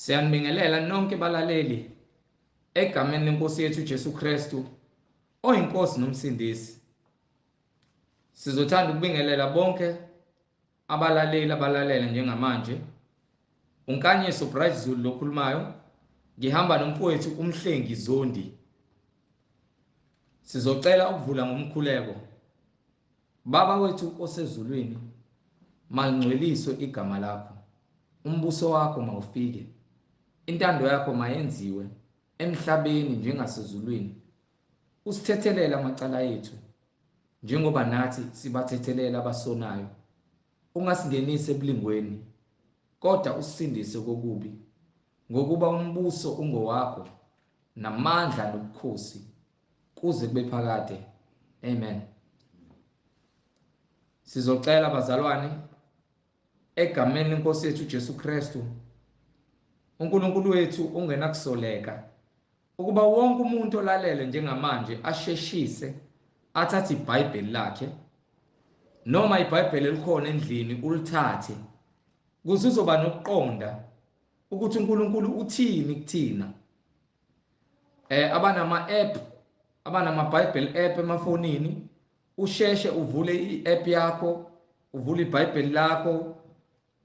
Siyanibingelela nonke balaleli egameni lenkosi yethu Jesu Kristu oyinkosi nomsindisi. Sizothanda ukubingelela bonke abalaleli abalalela njengamanje. Unkanyiso Bright Zulu lokhulumayo, ngihamba nomfowethu umhlengi Zondi. Sizocela ukuvula ngomkhuleko. Baba wethu osezulwini, mangcweliswe igama lakho. Umbuso wakho mawufike. Intando yakho mayenziwe emhlabeni njengasezulwini. Usithethelele amacala ethu njengoba nathi sibathethelela abasonayo. Ungasingenise ebulingweni, kodwa usindise kokubi, ngokuba umbuso ungowakho namandla nobukhosi kuze kube phakade. Amen. Sizocela bazalwane egameni lenkosi yethu Jesu Kristu, uNkulunkulu wethu ungenakusoleka, ukuba wonke umuntu olalele njengamanje asheshise athathe iBhayibheli lakhe, noma iBhayibheli elikhona endlini ulithathe, kuze uzoba nokuqonda ukuthi uNkulunkulu uthini kuthina. Abanama-app, abanama-Bible app emafonini, usheshe uvule i-app yakho, uvule iBhayibheli lakho,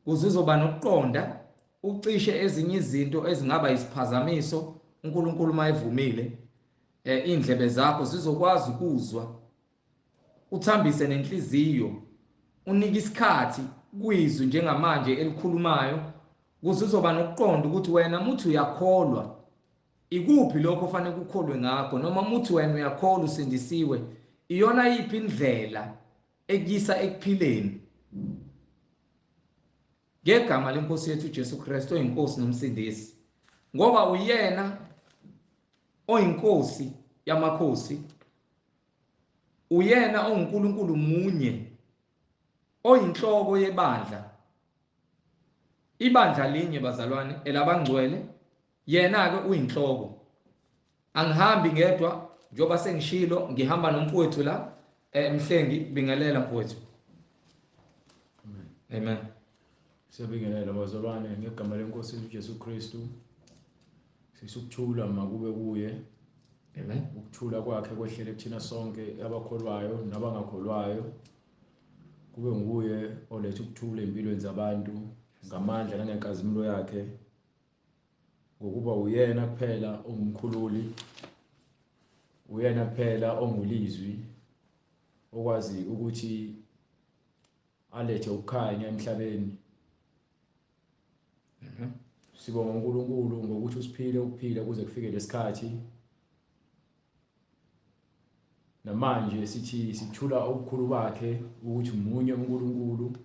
kuze uzoba nokuqonda, ucishe ezinye izinto ezingaba isiphazamiso. uNkulunkulu mayevumile indlebe zakho zizokwazi ukuzwa, uthambise nenhliziyo, unike isikhathi kwizwi njengamanje elikhulumayo, kuze uzoba nokuqonda ukuthi wena muthi uyakholwa, ikuphi lokho ofanele ukukholwe ngakho, noma muthi wena uyakholwa usindisiwe, iyona yiphi indlela ekuyisa ekuphileni. Ngegama lenkosi yethu Jesu Kristu oyinkosi nomsindisi, ngoba uyena oyinkosi yamakhosi, uyena onguNkulunkulu munye, oyinhloko yebandla. Ibandla linye bazalwane elabangcwele, yena-ke uyinhloko. Angihambi ngedwa njengoba sengishilo, ngihamba nomfowethu la. Mhlengi, bingelela mfowethu. Amen. Siyabingelela bazalwane ngegama lenkosi yethu Jesu Kristu. Sisukuthula makube kuye. Amen. Ukuthula kwakhe kwehlele kuthina sonke abakholwayo nabangakholwayo. Kube nguye oletha ukuthula empilweni zabantu ngamandla nangenkazimulo yakhe, ngokuba uyena kuphela ongumkhululi, uyena kuphela ongulizwi, okwazi ukuthi alethe ukukhanya emhlabeni. Sibonga uNkulunkulu ngokuthi usiphile ukuphila kuze kufike lesikhathi. Namanje sithi sithula ubukhulu bakhe ukuthi munye uNkulunkulu,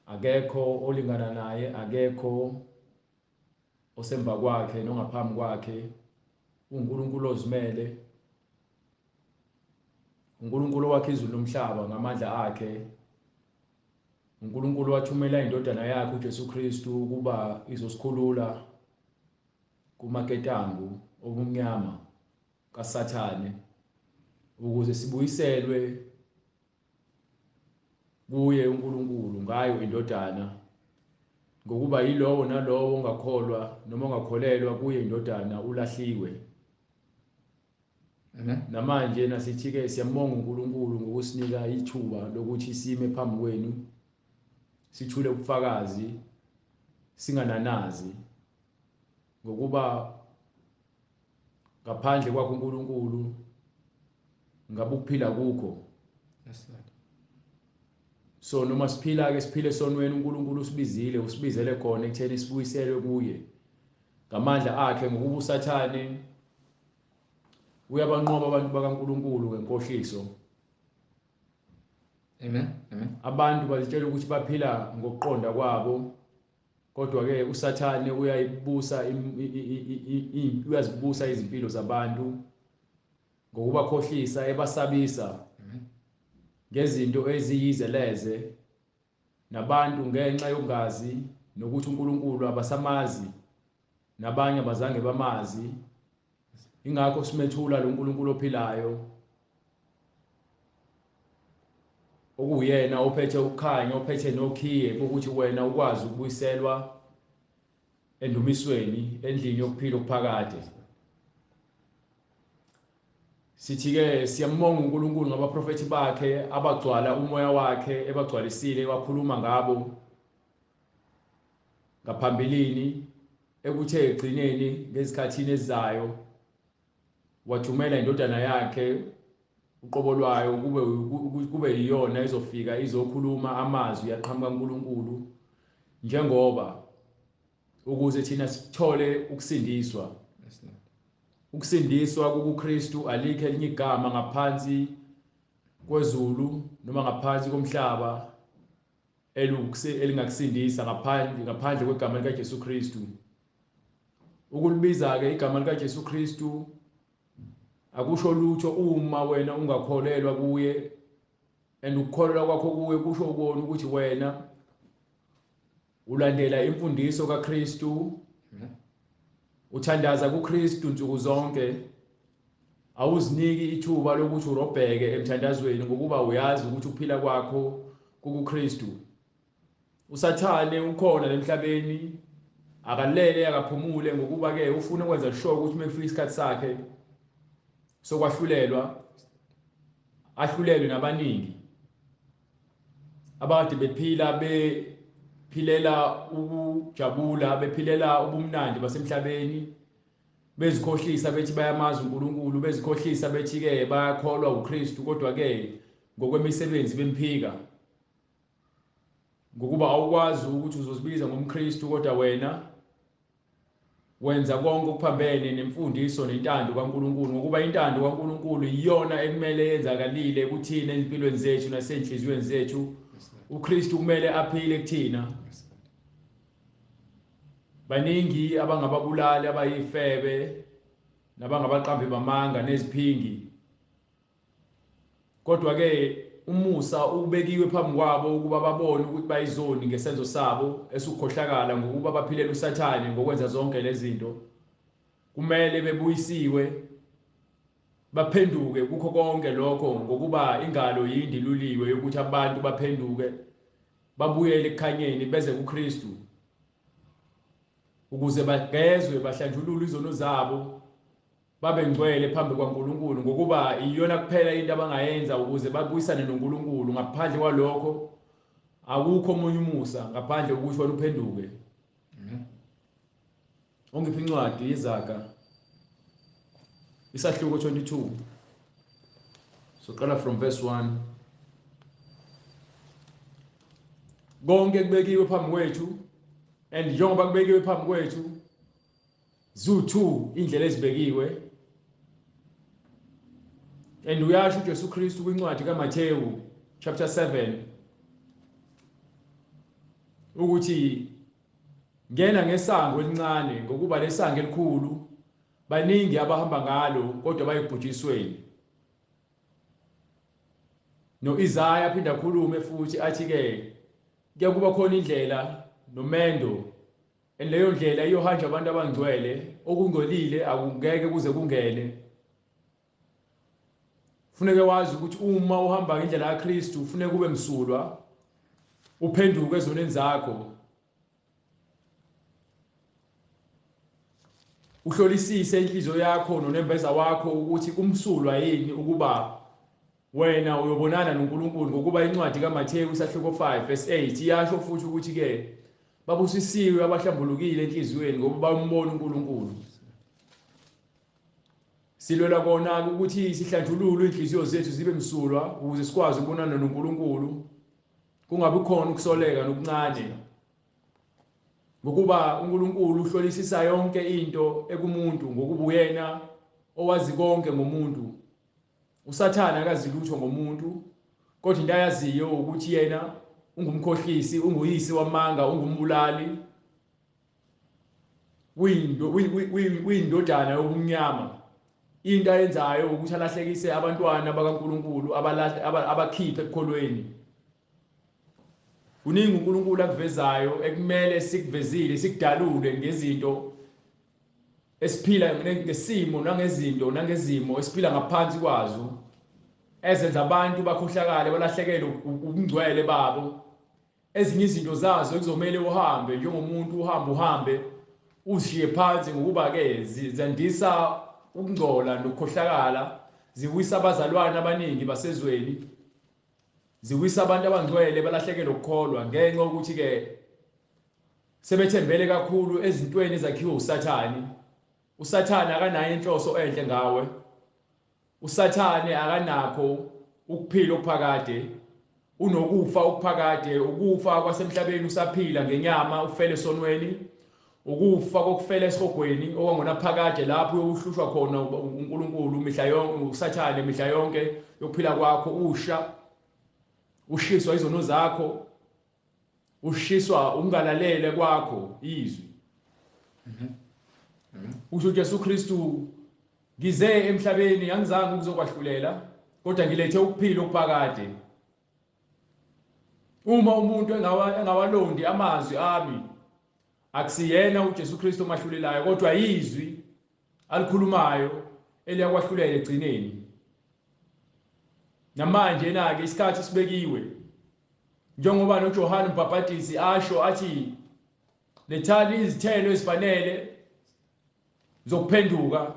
akekho olingana naye, akekho osemva kwakhe nongaphambi kwakhe. uNkulunkulu ozimele, uNkulunkulu wakhe izulu nomhlaba ngamandla akhe, uNkulunkulu wathumela indodana yakhe uJesu Kristu ukuba izosikhulula kumaketangu obumnyama kaSathane, ukuze sibuyiselwe kuye uNkulunkulu ngayo indodana, ngokuba yilowo nalowo ongakholwa noma ongakholelwa kuye indodana ulahliwe. Namanje nasithi-ke siyambonga uNkulunkulu ngokusinika ithuba lokuthi sime phambi kwenu, sithule ubufakazi, singananazi, ngokuba ngaphandle kwakho uNkulunkulu ngabe ukuphila kukho. So noma siphila-ke siphile sonweni, uNkulunkulu usibizile, usibizele khona ekutheni sibuyiselwe kuye ngamandla akhe, ngokuba uSathane uyabanqoba abantu bakaNkulunkulu ngenkohliso. Amen. Amen. Abantu bazitshela ukuthi baphila ngokuqonda kwabo, kodwa-ke uSathane uyazibusa izimpilo zabantu ngokubakhohlisa, ebasabisa ngezinto eziyizeleze, nabantu ngenxa yokungazi nokuthi uNkulunkulu abasamazi, nabanye abazange bamazi. Ingakho simethula lo uNkulunkulu ophilayo, okuyena ophethe ukukhanya, ophethe nokhiye ukuthi wena ukwazi ukubuyiselwa endumisweni endlini yokuphila okuphakade. Sithi-ke siyambonga uNkulunkulu ngabaprofethi bakhe abagcwala umoya wakhe ebagcwalisile wakhuluma ngabo ngaphambilini ekuthe egcineni ngezikhathini ezizayo wathumela indodana yakhe uqobo lwayo kube yiyona izofika izokhuluma amazwi yaqhamuka kaNkulunkulu njengoba ukuze thina sithole ukusindiswa. Ukusindiswa kuKristu alikho elinye igama ngaphansi kwezulu noma ngaphansi komhlaba elingakusindisa ngaphandle kwegama likaJesu Kristu. Ukulibiza ke igama likaJesu Kristu akusho lutho uma wena ungakholelwa kuye, and ukukholelwa kwakho kuye kusho ukona ukuthi wena ulandela imfundiso kaKristu, uthandaza kuKristu nsuku zonke, awuziniki ithuba lokuthi urobheke emthandazweni ngokuba uyazi ukuthi ukuphila kwakho kuKristu. Usathane ukhona emhlabeni akalele akaphumule ngokuba ke ufuna ukwenza sure ukuthi mekufika isikhathi sakhe sokwahlulelwa ahlulelwe nabaningi abade bephilela ukujabula, bephilela ubumnandi basemhlabeni, bezikhohlisa bethi bayamazi uNkulunkulu, bezikhohlisa bethi ke bayakholwa uKristu, kodwa ke ngokwemisebenzi bemphika, ngokuba awukwazi ukuthi uzozibiza ngomKristu kodwa wena wenza konke okuphambene nemfundiso nentando kaNkulunkulu, ngokuba intando kaNkulunkulu iyona ekumele yenzakalile kuthina empilweni zethu nasenhliziyweni zethu. uKristu kumele aphile kuthina. Baningi abangababulali abayifebe nabangabaqambi bamanga neziphingi, kodwa ke umusa ubekiwe phambi kwabo ukuba babone ukuthi bayizoni ngesenzo sabo esukhohlakala ngokuba baphilela uSathane ngokwenza zonke lezi zinto. Kumele bebuyisiwe baphenduke kukho konke lokho, ngokuba ingalo yindiluliwe yokuthi abantu baphenduke babuyele ekukhanyeni beze kuKristu ukuze bagezwe bahlanjululwe izono zabo babe ngcwele phambi kwaNkulunkulu, ngokuba iyona kuphela into abangayenza ukuze babuyisane noNkulunkulu. Ngaphandle kwalokho akukho omunye umusa ngaphandle ukuthi wena uphenduke. Ongiphi incwadi yeZaga isahluko 22, soqala from verse 1. Konke kubekiwe phambi kwethu, and njengoba kubekiwe phambi kwethu zu-2 indlela ezibekiwe, and uyasho uJesu Kristu kwincwadi kaMathewu chapter 7 ukuthi ngena ngesango elincane ngokuba lesango elikhulu baningi abahamba ngalo kodwa bayibhujisweni. No-Isaya aphinda akhulume futhi athi ke kuyakuba khona indlela nomendo, leyo ndlela iyohanjwa abantu abangcwele, okungcolile akungeke kuze kungene. Kufanele wazi ukuthi uma uhamba ngendlela kaKristu kufanele kube msulwa, uphenduke ezonweni zakho, uhlolisise inhliziyo yakho nonembeza wakho ukuthi kumsulwa yini ukuba wena uyobonana noNkulunkulu, ngokuba incwadi kaMathewu isahluko 5 verse 8 iyasho futhi ukuthi ke babusisiwe abahlambulukile enhliziyweni ngoba bayombona uNkulunkulu. Silwela kona ukuthi sihlanjululwe inhliziyo zethu zibe msulwa ukuze sikwazi ukubonana noNkulunkulu, kungabi khona ukusoleka nokuncane, ngokuba uNkulunkulu uhlolisisa yonke into ekumuntu ngokuba uyena owazi konke ngomuntu. uSathane akazi lutho ngomuntu, kodwa into ayaziyo ukuthi yena ungumkhohlisi, unguyise wamanga, ungumbulali, uyindodana yobumnyama. Into ayenzayo ukuthi alahlekise abantwana bakaNkulunkulu abakhiphe ekukholweni. Kuningi uNkulunkulu akuvezayo ekumele sikuvezile sikudalule ngezinto esiphila ngesimo nangezimo esiphila ngaphansi kwazo, ezenza abantu bakhohlakale balahlekele ubungcwele babo. Ezinye izinto zazo ekuzomela uhambe njengomuntu uhambe uzishiye phansi ngokuba ke zandisa ukungcola nokukhohlakala, ziwisa abazalwane abaningi basezweni, ziwisa abantu abangcwele balahlekelwe ukukholwa ngenxa ukuthi ke sebethembele kakhulu ezintweni ezakhiwe uSathane. uSathane akanayo inhloso enhle ngawe. uSathane akanakho ukuphila okuphakade, unokufa okuphakade, ukufa kwasemhlabeni usaphila ngenyama, ufele sonweni, ukufa kokufela esihogweni okwangona phakade lapho uyuhlushwa khona uNkulunkulu mihla yonke, uSathane mihla yonke yokuphila kwakho, ushiswa izono zakho, ushiswa ungalalele kwakho izwi. Usho uJesu Kristu, ngize emhlabeni angizange ukuzokwahlulela kodwa ngilethe ukuphila okuphakade. Uma umuntu engawalondi amazwi ami, akusiyena uJesu Kristu omahlulelayo kodwa izwi alikhulumayo eliyakwahlulela egcineni. Namanje na ke isikhathi sibekiwe, njengoba noJohane uMbhapatisi asho athi, lethani izithelo ezifanele zokuphenduka,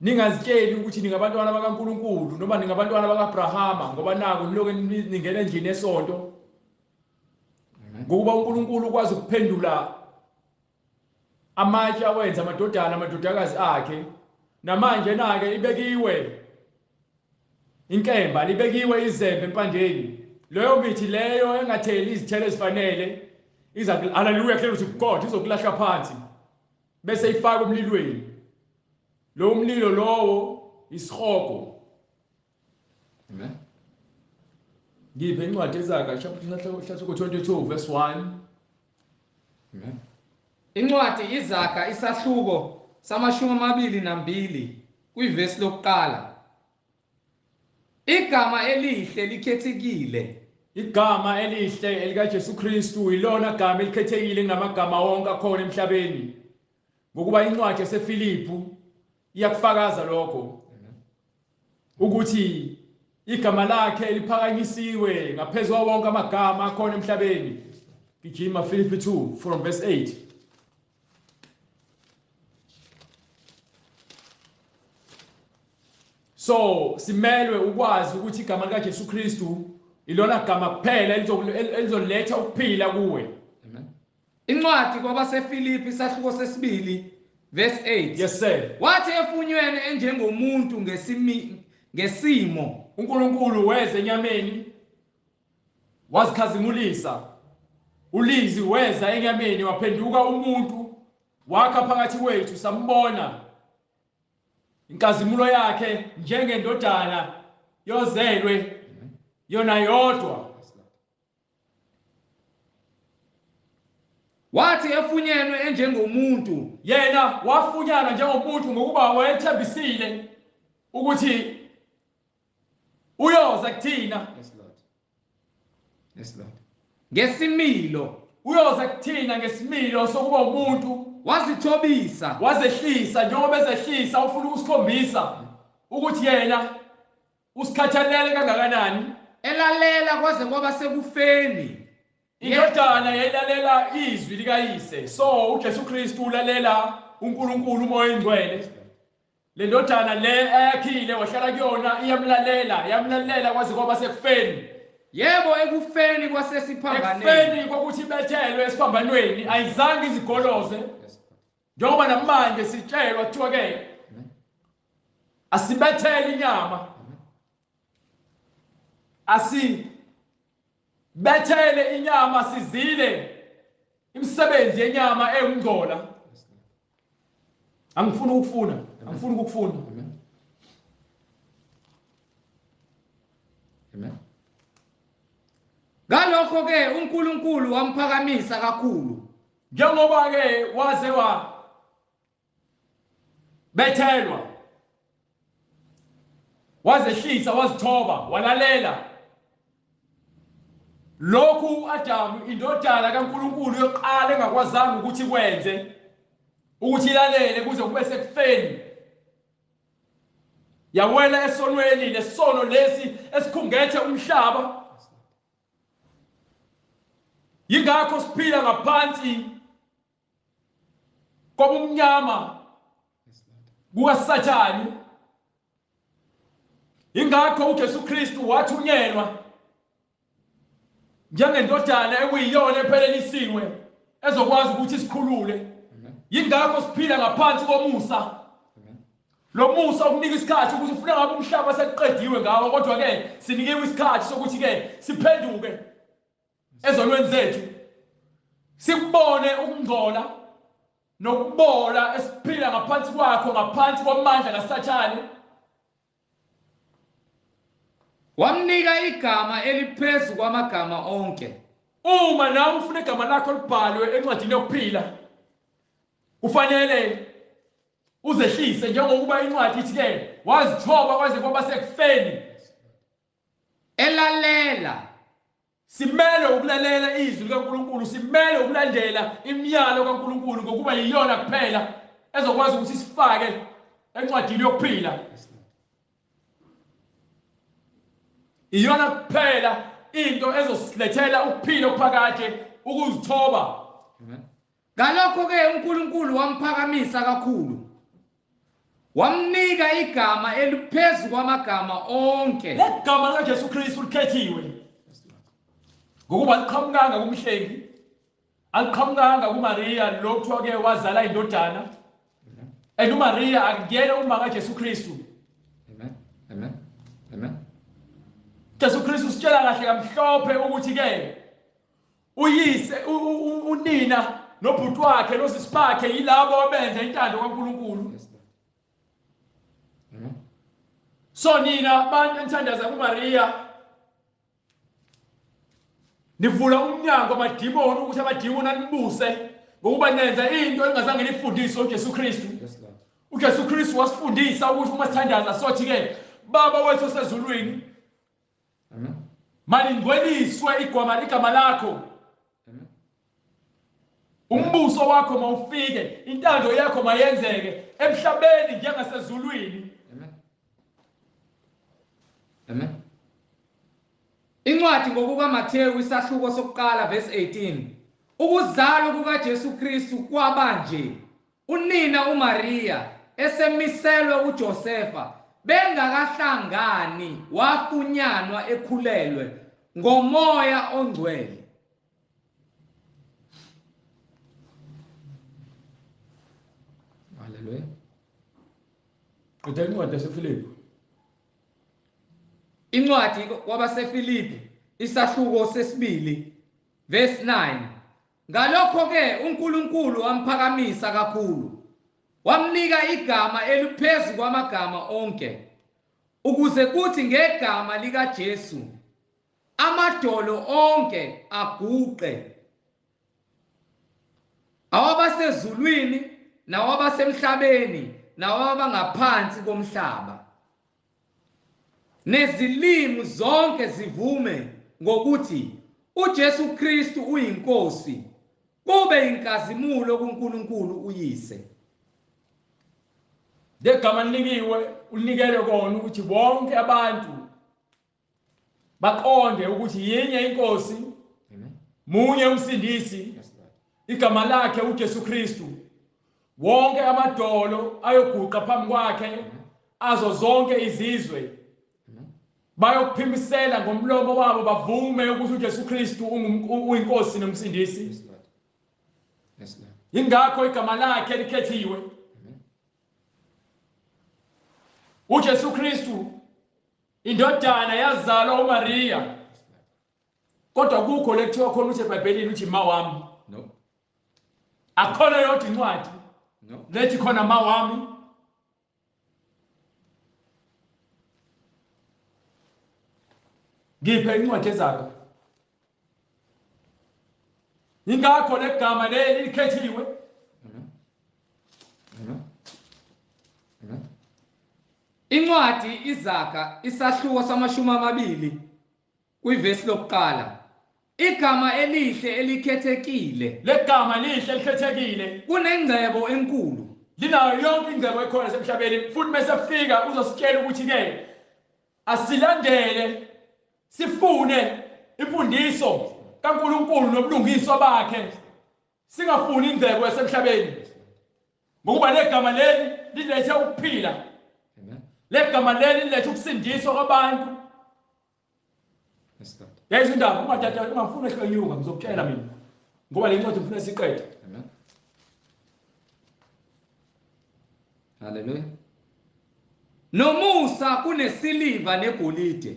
ningazitsheli ukuthi ningabantwana bakaNkulunkulu noma ningabantwana bakaAbrahama, ngoba naku niloke ningena endlini esonto. Ngokuba uNkulunkulu ukwazi ukuphendula amatshe awenza amadodakazi akhe. Namanje na-ke ibekiwe inkemba, libekiwe izembe empandeni. Leyo mithi leyo engatheli izithelo ezifanele haleluya, glory to God, izokulahla phansi bese ifakwa emlilweni. Lo mlilo lowo isihogo. Amen. Ngiphe incwadi eZaga chapter 22 verse 1. Amen. Incwadi iZaga isahluko sama-22 kwivesi lokuqala. Igama elihle likhethekile. Igama elihle elikaJesu Kristu ilona gama elikhethekile kunamagama wonke akhona emhlabeni. Ngokuba incwadi yaseFilipi iyakufakaza lokho. Ukuthi igama lakhe liphakanyisiwe ngaphezulu wonke amagama akhona emhlabeni. Gijima Filipi 2 from verse 8. So simelwe ukwazi ukuthi igama likaJesu Kristu ilona gama kuphela elizoletha ukuphila kuwe. Amen. Incwadi kwabaseFilipi isahluko sesibili verse 8. Yes sir. Wathi efunyenwe enjengomuntu ngesimo uNkulunkulu weza enyameni wazikhazimulisa. Ulizi weza enyameni waphenduka umuntu wakha phakathi kwethu, sambona inkazimulo yakhe njengendodana yozelwe yona yodwa. Wathi efunyenwe enjengomuntu, yena wafunyanwa njengomuntu ngokuba wayethembisile ukuthi uyoza kuthina. Yes Lord. Yes Lord. Ngesimilo, uyoza kuthina ngesimilo sokuba umuntu, wazithobisa, wazehlisa. Njengoba ezehlisa ufuna ukusikhombisa ukuthi yena usikhathalele kangakanani, elalela kwaze kwaba sekufeni. indodana yayilalela izwi likayise. So uJesu Kristu ulalela uNkulunkulu umoya oyingcwele. Le ndodana le ayakhile wahlala kuyona iyamlalela kwaze kwaba sekufeni. Yebo, ekufeni kwasesiphambanweni, ekufeni kokuthi ibethelwe esiphambanweni ayizange izigoloze. Njengoba namanje sitshelwa kuthiwa ke asibethele inyama, asibethele inyama, sizile imisebenzi yenyama engcola. Angifuni ukufuna. Amen. Ngalokho ke uNkulunkulu wamphakamisa kakhulu, njengoba ke waze bethelwa, wazehlisa, wazithoba, walalela. Lokhu Adamu, indodana kaNkulunkulu yokuqala, engakwazanga ukuthi kwenze, ukuthi ilalele kuze kube sekufeni, yawela esonweni, lesono lesi esikhungethe umhlaba. Yingakho siphila ngaphansi kobumnyama kukaSathane. Ingakho uJesu Kristu wathunyelwa njengendodana ekuyiyona ephelelisiwe ezokwazi ukuthi isikhulule. Ingakho siphila ngaphansi komusa. Lo musa ukunika isikhathi ukuthi ufuna ngabe umhlaba sekuqediwe ngawo, kodwa ke sinikiwe isikhathi sokuthi ke siphenduke ezonweni zethu, sibone ukungcola nokubola esiphila ngaphansi kwakho, ngaphansi kwamandla kaSathane. Wamnika igama eliphezu kwamagama onke. Uma nawe ufuna igama lakho libhalwe encwadini yokuphila, kufanele uzehlise njengokuba incwadi ithi ke wazithoba kwaze kwaba sekufeni. Elalela. Simele ukulalela izwi likaNkulunkulu, simele ukulandela imiyalo kaNkulunkulu ngokuba yiyona kuphela ezokwazi ukuthi sifake encwadini yokuphila. Iyona kuphela into ezosilethela ukuphila okuphakade, ukuzithoba. Ngalokho ke uNkulunkulu wamphakamisa kakhulu, wamnika igama eliphezu kwamagama onke. Legama likaJesu Kristu likhethiwe ngokuba liqhamukanga kumhlengi, aliqhamukanga kuMaria lo kuthiwa ke wazala indodana. And uMaria akuyena uma kaJesu Kristu. Amen. Jesu Kristu sitshela kahle kamhlophe ukuthi ke uyise unina nobhuti wakhe nosisi bakhe yilabo abenza intando kaNkulunkulu. So nina abantu enthandaza kuMaria nivula umnyango amadimoni ukuthi amadimoni anibuse ngokuba nenza into engazange nifundiswe uJesu Kristu. uJesu Kristu wasifundisa ukuthi uma sithandaza sothi ke Baba wethu osezulwini, malingcweliswe igama lakho. Umbuso wakho mawufike, intando yakho mayenzeke emhlabeni njengasezulwini. Amen. Incwadi ngokukaMathewu isahluko sokuqala verse 18. Ukuzalwa kukaJesu Kristu kwabanje unina uMaria esemiselwe uJosefa bengakahlangani wafunyanwa ekhulelwe ngomoya ongcwele. Hallelujah. Qedela incwadi yaseFilipi. Incwadi kwabaseFilipi isahluko sesibili verse 9. Ngalokho ke uNkulunkulu wamphakamisa kakhulu, wamnika igama eliphezu kwamagama onke, ukuze kuthi ngegama likaJesu amadolo onke aguqe, awabasezulwini nawabasemhlabeni nawabangaphansi komhlaba, nezilimi zonke zivume ngokuthi uJesu Kristu uyinkosi, kube inkazimulo kuNkulunkulu uyise. Legama linikiwe unikele kona ukuthi bonke abantu baqonde ukuthi yinye inkosi, munye umsindisi, igama lakhe uJesu Kristu. Wonke amadolo ayoguqa phambi kwakhe, azo zonke izizwe bayokuphimisela ngomlomo wabo bavume ukuthi uJesu Kristu uyinkosi nomsindisi. Ingakho igama lakhe likhethiwe. uJesu Kristu indodana yazalwa uMaria, kodwa kukho lekuthiwa khona ukuthi eBhayibhelini uthi ma wami. No. Akhona yodwa incwadi lethi khona ma wami. Ngiphe incwadi ezakho. Ingakho legama leli likhethiwe. Incwadi iZakha isahluko sama-20 kwivesi lokuqala. Igama elihle elikhethekile. Legama lihle elikhethekile. Kunengcebo enkulu. Linayo yonke ingcebo ekhona emhlabeni. Futhi mesefika uzositshela ukuthi ke asilandele sifune imfundiso kaNkulunkulu nobulungiswa bakhe. Singafuni ingcebo yasemhlabeni. ngokuba legama leli lilethe ukuphila. Amen. Legama leli lilethe ukusindiswa kwabantu. Yes, Lord. Yazi indaba ungathatha ungafuna ehlonyuka ngizokutshela mina. Ngoba le ncwadi ufuna siqede. Amen. Hallelujah. Nomusa kunesiliva negolide.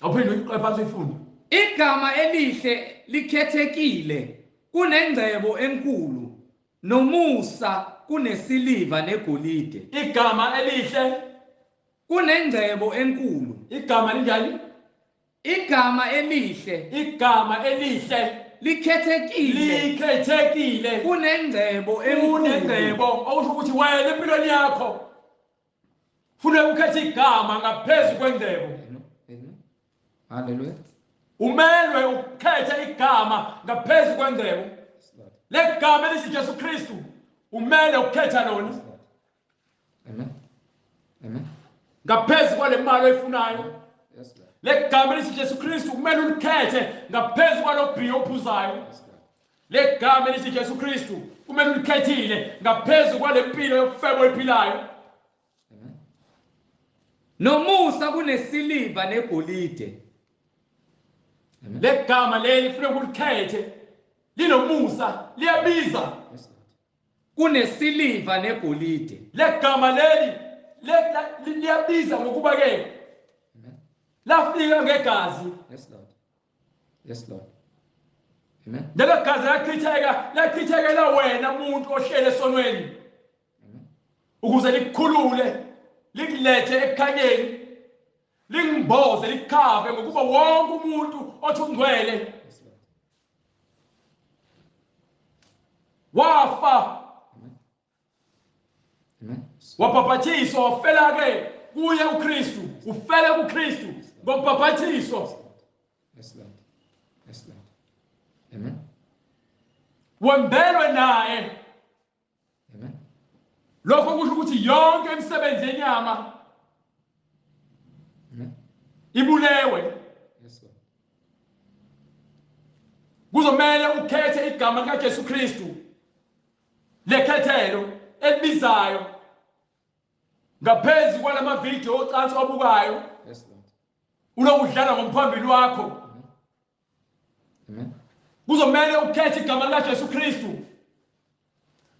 Awuphinde uyiqe phansi uyifunde. Igama elihle likhethekile kunengcebo enkulu. Nomusa kunesiliva negolide. Igama elihle Kunengcebo enkulu. igama linjani? Igama elihle Igama elihle likhethekile kunengcebo enkulu. kunengcebo okusho ukuthi wena empilweni yakho ufuna ukhetha igama ngaphezu kwengcebo. Amen. Hallelujah. Umelwe ukhetha igama ngaphezu kwengcebo. Legama elithi Jesu Kristu umele ukhetha lona. Amen. Amen. Ngaphezu kwale mali oyifunayo. Yes, Lord. Legama elithi Jesu Kristu umele ulikhethe ngaphezu kwalobhiyo ophuzayo. Yes, Lord. Legama elithi Jesu Kristu kumele ulikhethile ngaphezu kwalempilo yokufeba oyiphilayo. Amen. Nomusa kunesiliva negolide. Amen. Legama leli kufanele ulikhethe linomusa liyabiza. Yes, Lord. Kunesiliva negolide. Legama leli liyabiza ngokuba ke Amen. lafika ngegazi. Yes, Lord. Yes, Lord. Amen. Lelo gazi lakhithekela wena umuntu ohlele esonweni. Amen. Ukuze likukhulule, likulethe ekukhanyeni, lingimboze likhave ngokuba wonke umuntu othi ungcwele Yes, Lord. wafa, Amen. Amen. wabhaphathiswa, wafela ke kuye uKristu, ufele kuKristu ngobhaphathiso. Yes, Lord. Yes, Lord. Amen. Wembelwe naye. Amen. Lokho kusho ukuthi yonke imisebenzi yenyama Amen. ibulewe. Yes, Lord. Kuzomela ukhethe igama likaJesu Kristu lekhethelo elibizayo ngaphezu kwalama video ocansi wabukayo. Yes, Lord. Ulokudlala ngomphambili wakho. Amen. Amen. Kuzomela ukhethe igama likaJesu Kristu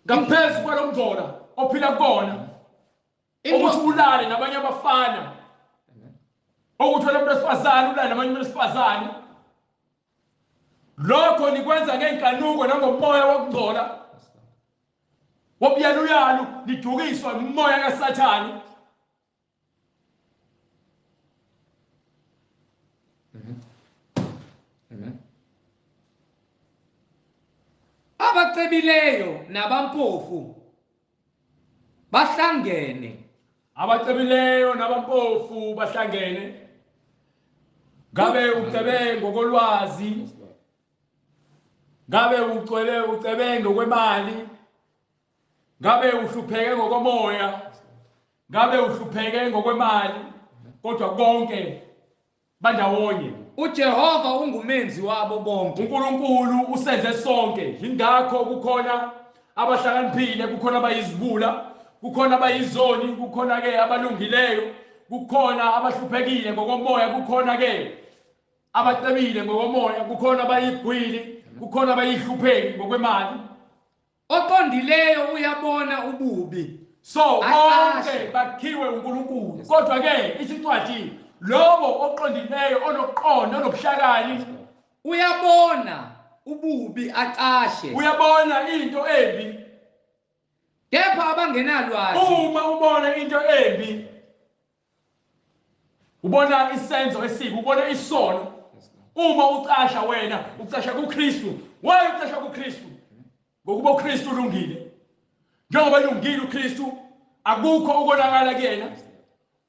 ngaphezu kwalomdlola ophila kubona. Ukuthi ulale nabanye abafana. Amen. Ukuthi wena umuntu wesifazane ulale nabanye abantu besifazane. Lokho nikwenza ngenkanuko nangomoya wokungcola. Yes, Lord. Wobuyaluyalu lidukiswa umoya kaSathane. Amen. Amen. Abacebileyo nabampofu bahlangene. Abacebileyo nabampofu bahlangene. Ngabe ucebe ngokolwazi, Yes, Lord. ngabe ucebe ngokwemali, ngabe uhlupheke ngokomoya, ngabe uhlupheke ngokwemali, kodwa konke bandawonye. uJehova ungumenzi wabo bonke. uNkulunkulu usenze sonke. Ingakho kukhona abahlakaniphile, kukhona abayizibula, kukhona abayizoni, kukhona ke abalungileyo, kukhona abahluphekile ngokomoya, kukhona ke abacebile ngokomoya, kukhona abayigwili, kukhona abayihlupheki ngokwemali. Oqondileyo uyabona ububi. So Aqashe. bonke bakhiwe uNkulunkulu. Kodwa ke isincwadi lobo oqondileyo, onoqondo, onobuhlakani, Uyabona ububi aqashe. uyabona into embi. Kepha abangenalwazi Uma ubona into embi, ubona isenzo esibi, ubona isono. Uma ucasha wena, ucasha kuKristu. Why ucasha kuKristu? Ngokuba uKristu ulungile. Njengoba ulungile uKristu, akukho ukonakala kuyena.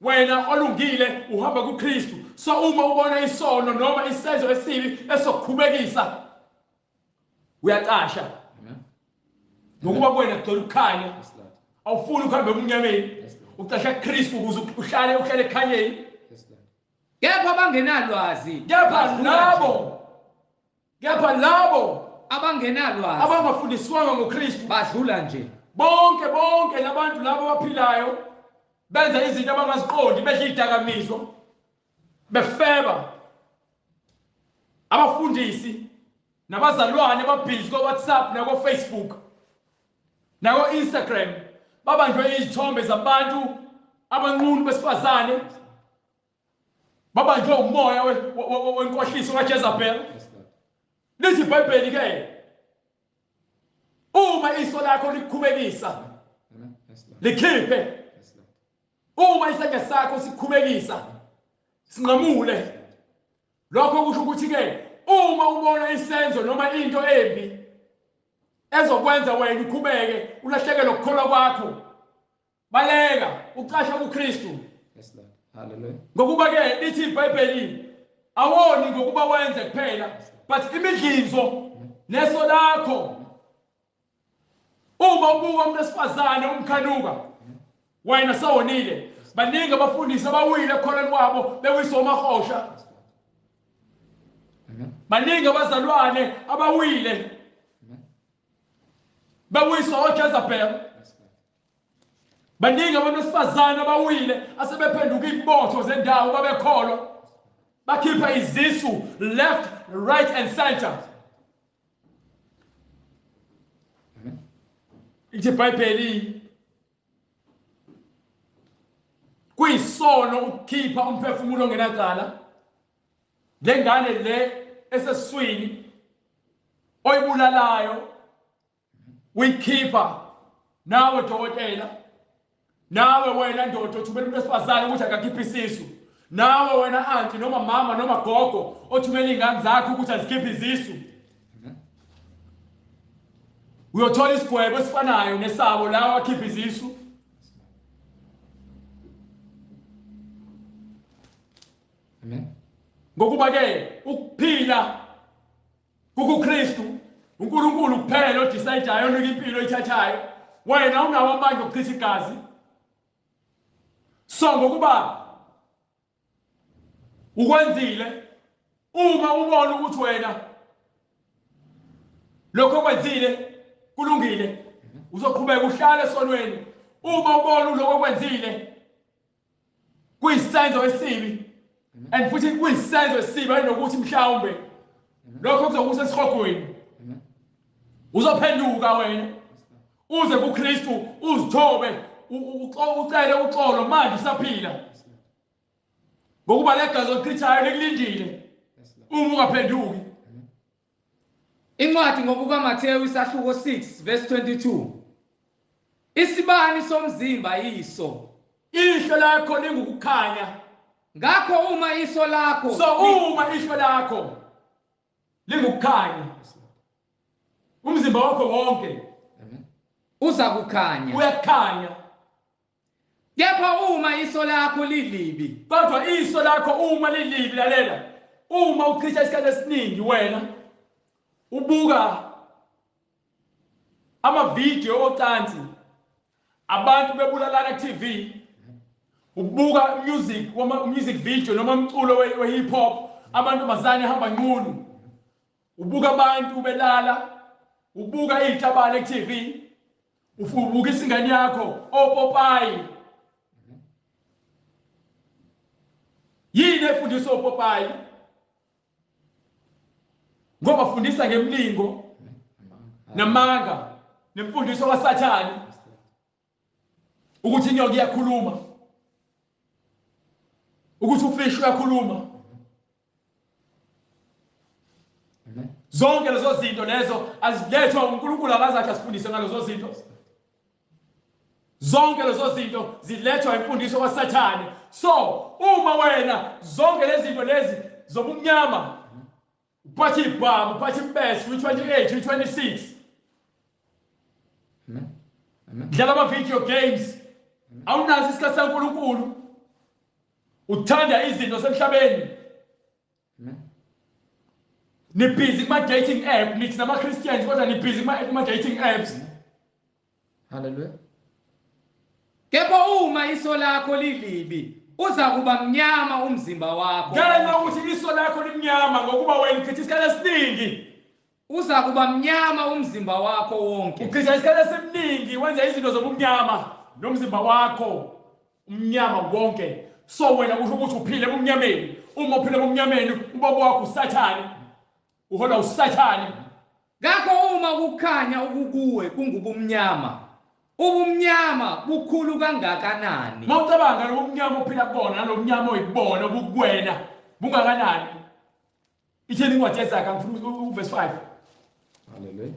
Wena olungile uhamba kuKristu. So uma ubona isono noma isenzo esibi esokukhubekisa, uyacasha. Amen. Ngokuba kuwena kugcwele ukukhanya. Yes, Lord. Awufuni ukuhamba emnyameni. Yes, Lord. Ucasha kuKristu ukuze uhlale ekhanyeni. Yes, Lord. Kepha abangenalwazi Kepha labo abangenalwazi abangafundiswanga ngoKristu badlula nje. bonke labantu labo abaphilayo benza izinto abangaziqondi bedla idakamizwa befeba abafundisi nabazalwane ababhizi ko WhatsApp nako Facebook nako Instagram babanjwe izithombe zabantu abanqunu besifazane babanjwe umoya wenkohliso kaJezebel. Lithi iBhayibheli ke uma iso lakho likhubekisa likhiphe, uma isandla sakho sikhubekisa sinqamule. Lokho kusho ukuthi ke uma ubona isenzo noma into embi ezokwenza wena ukhubeke ulahlekelwe ukukholwa kwakho, baleka ucasha kuKristu. Hallelujah. Ngokuba ke lithi iBhayibheli awoni ngokuba wenze kuphela but imidlinzo neso lakho. Uma ubuka umuntu esifazane umkhanuka wena sawonile, baningi abafundisi abawile ekukholweni kwabo bewiswa amahosha. Baningi abazalwane abawile bewiswa oJezebel. Baningi abantu besifazane abawile asebephenduka ibotho zendawo babekholwa bakhipha izisu left, right and center. Ithi iBhayibheli kuyisono ukukhipha umphefumulo ongenacala ngengane le esesiswini oyibulalayo uyikhipha. Nawe dokotela, nawe wena ndoda othumela umuntu esifazane ukuthi akakhiphe isisu, nawe wena auntie noma mama noma gogo othumela ingane zakho ukuthi azikhiphe izisu, uyothola isigwebo esifanayo nesabo lawa akhipha izisu. Ngokuba ke ukuphila kuKristu uNkulunkulu kuphela odecideayo onika impilo oyithathayo, wena unawo amandla okuchitha igazi. So ngokuba ukwenzile, uma ubona ukuthi wena lokho kwenzile kulungile, uzoqhubeka uhlale esonweni. Uma ubona lokho kwenzile kuyisenzo esibi and futhi kuyisenzo esibi ayinokuthi mhlawumbe lokho kuzokusa esihogweni, uzophenduka wena uze kuKristu uzithobe ucele uxolo manje usaphila. Ngokuba legazi olichithayo likulindile uma ungaphenduki. Incwadi ngokukaMathewu isahluko 6 verse 22. Isibani somzimba yiso. Ihlo lakho lingukukhanya. Ngakho uma iso lakho, so uma ihlo lakho lingukukhanya, umzimba wakho wonke uza kukhanya. Uyakhanya. Kepha uma iso lakho lilibi, kodwa iso lakho uma lilibi, lalela, uma uchitha isikhathi esiningi wena ubuka ama-video ocansi, abantu bebulalana ku-TV, ubuka music video noma umculo we-hip hop, amantombazane ahamba nqunu, ubuka abantu belala, ubuka izitabane ku-TV, ubuka isingane yakho opopayi. Yini efundisa opopayi? Ngoba fundisa ngemlingo namanga nemfundiso kaSathane ukuthi inyoka iyakhuluma, ukuthi ufishi uyakhuluma. Zonke lezo zinto lezo azilethwa uNkulunkulu, akazakhe asifundise ngalezo zinto. Zonke lezo zinto zilethwa imfundiso kaSathane. So uma wena zonke lezi zinto lezi zobumnyama uphathe ibhamu, uphathe impesi, uyi-28, uyi-26, dlala ama-video games, awunazo isikhathi saNkulunkulu, uthanda izinto semhlabeni, nibhizi kuma-dating app, nithi nama-Christians kodwa nibhizi kuma-dating apps. Hallelujah. Kepha uma iso lakho lilibi, uza kuba mnyama umzimba wakho. Ngenxa yokuthi iso lakho limnyama ngokuba wena uchitha isikhathi esiningi uza kuba mnyama umzimba wakho wonke. Uchitha isikhathi esiningi wenza izinto zobumnyama nomzimba wakho umnyama wonke. So wena kusho ukuthi uphile ebumnyameni. Uma uphile ebumnyameni ubaba wakho usathane. Uhola usathane. Ngakho uma kukhanya ukukuwe kungubumnyama, ubumnyama bukhulu kangakanani. Mawucabanga lobumnyama ophila kubona nalobumnyama oyibona bukwena bungakanani. Ithini incwadi yezakha ngifuna verse 5. Hallelujah.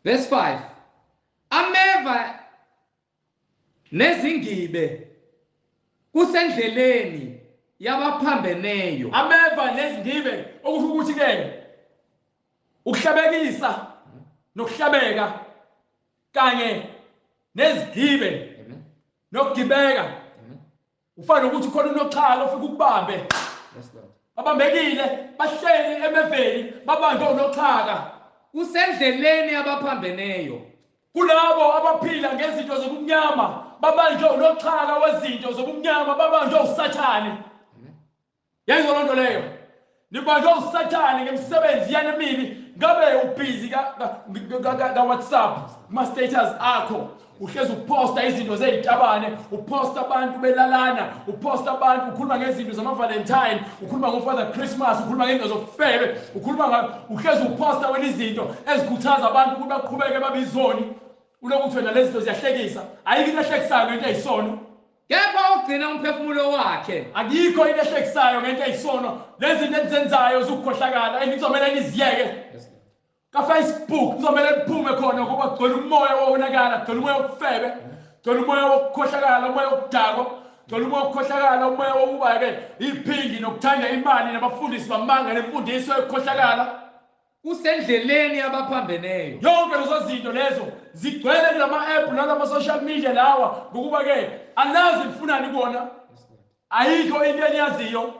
Verse 5. Ameva nezingibe kusendleleni yabaphambeneyo. Ameva nezingibe okusho ukuthi ke ukuhlabekisa nokuhlabeka kanye nezigibe nokugibeka ufana ukuthi khona unoxhaka ofika ukubambe. Yes, Lord. Babambekile bahleli emeveni babanjwe unoxhaka Kusendleleni yabaphambeneyo. kulabo abaphila ngezinto zobumnyama babanjwe unoxhaka wezinto zobumnyama babanjwe usathane. Yayizwa loo nto leyo. Nibanjwe usathane ngemisebenzi yani emibi. Ngabe ubhizi ka WhatsApp kuma status akho uhlezi uposta izinto zezitabane, uposta abantu belalana, uposta abantu ukhuluma ngezinto zama Valentine, ukhuluma ngoFather Christmas, ukhuluma ngezinto zokufebe, uhlezi uposta wena izinto ezikhuthaza abantu ukuthi baqhubeke babizoni. Ulokuthi wena lezi zinto ziyahlekisa. Ayikho into ehlekisayo ngento eyisono. Kepha ugcina umphefumulo wakhe. Akikho into ehlekisayo ngento eyisono. Lezi zinto enzenzayo zokukhohlakala engizomela niziyeke. Facebook kuzomela liphume khona ngoba kugcwele umoya wonakala, kugcwele umoya wokufebe, kugcwele umoya wokukhohlakala, umoya wokudakwa, kugcwele umoya wokukhohlakala, umoya wokuba ke iphingi nokuthanda imali nabafundisi bamanga nemfundiso yokukhohlakala. Kusendleleni yabaphambeneyo. Yonke lezo zinto lezo zigcwele kulama app nalama social media lawa ngokuba ke anazi lifunani kubona. Ayikho into eniyaziyo.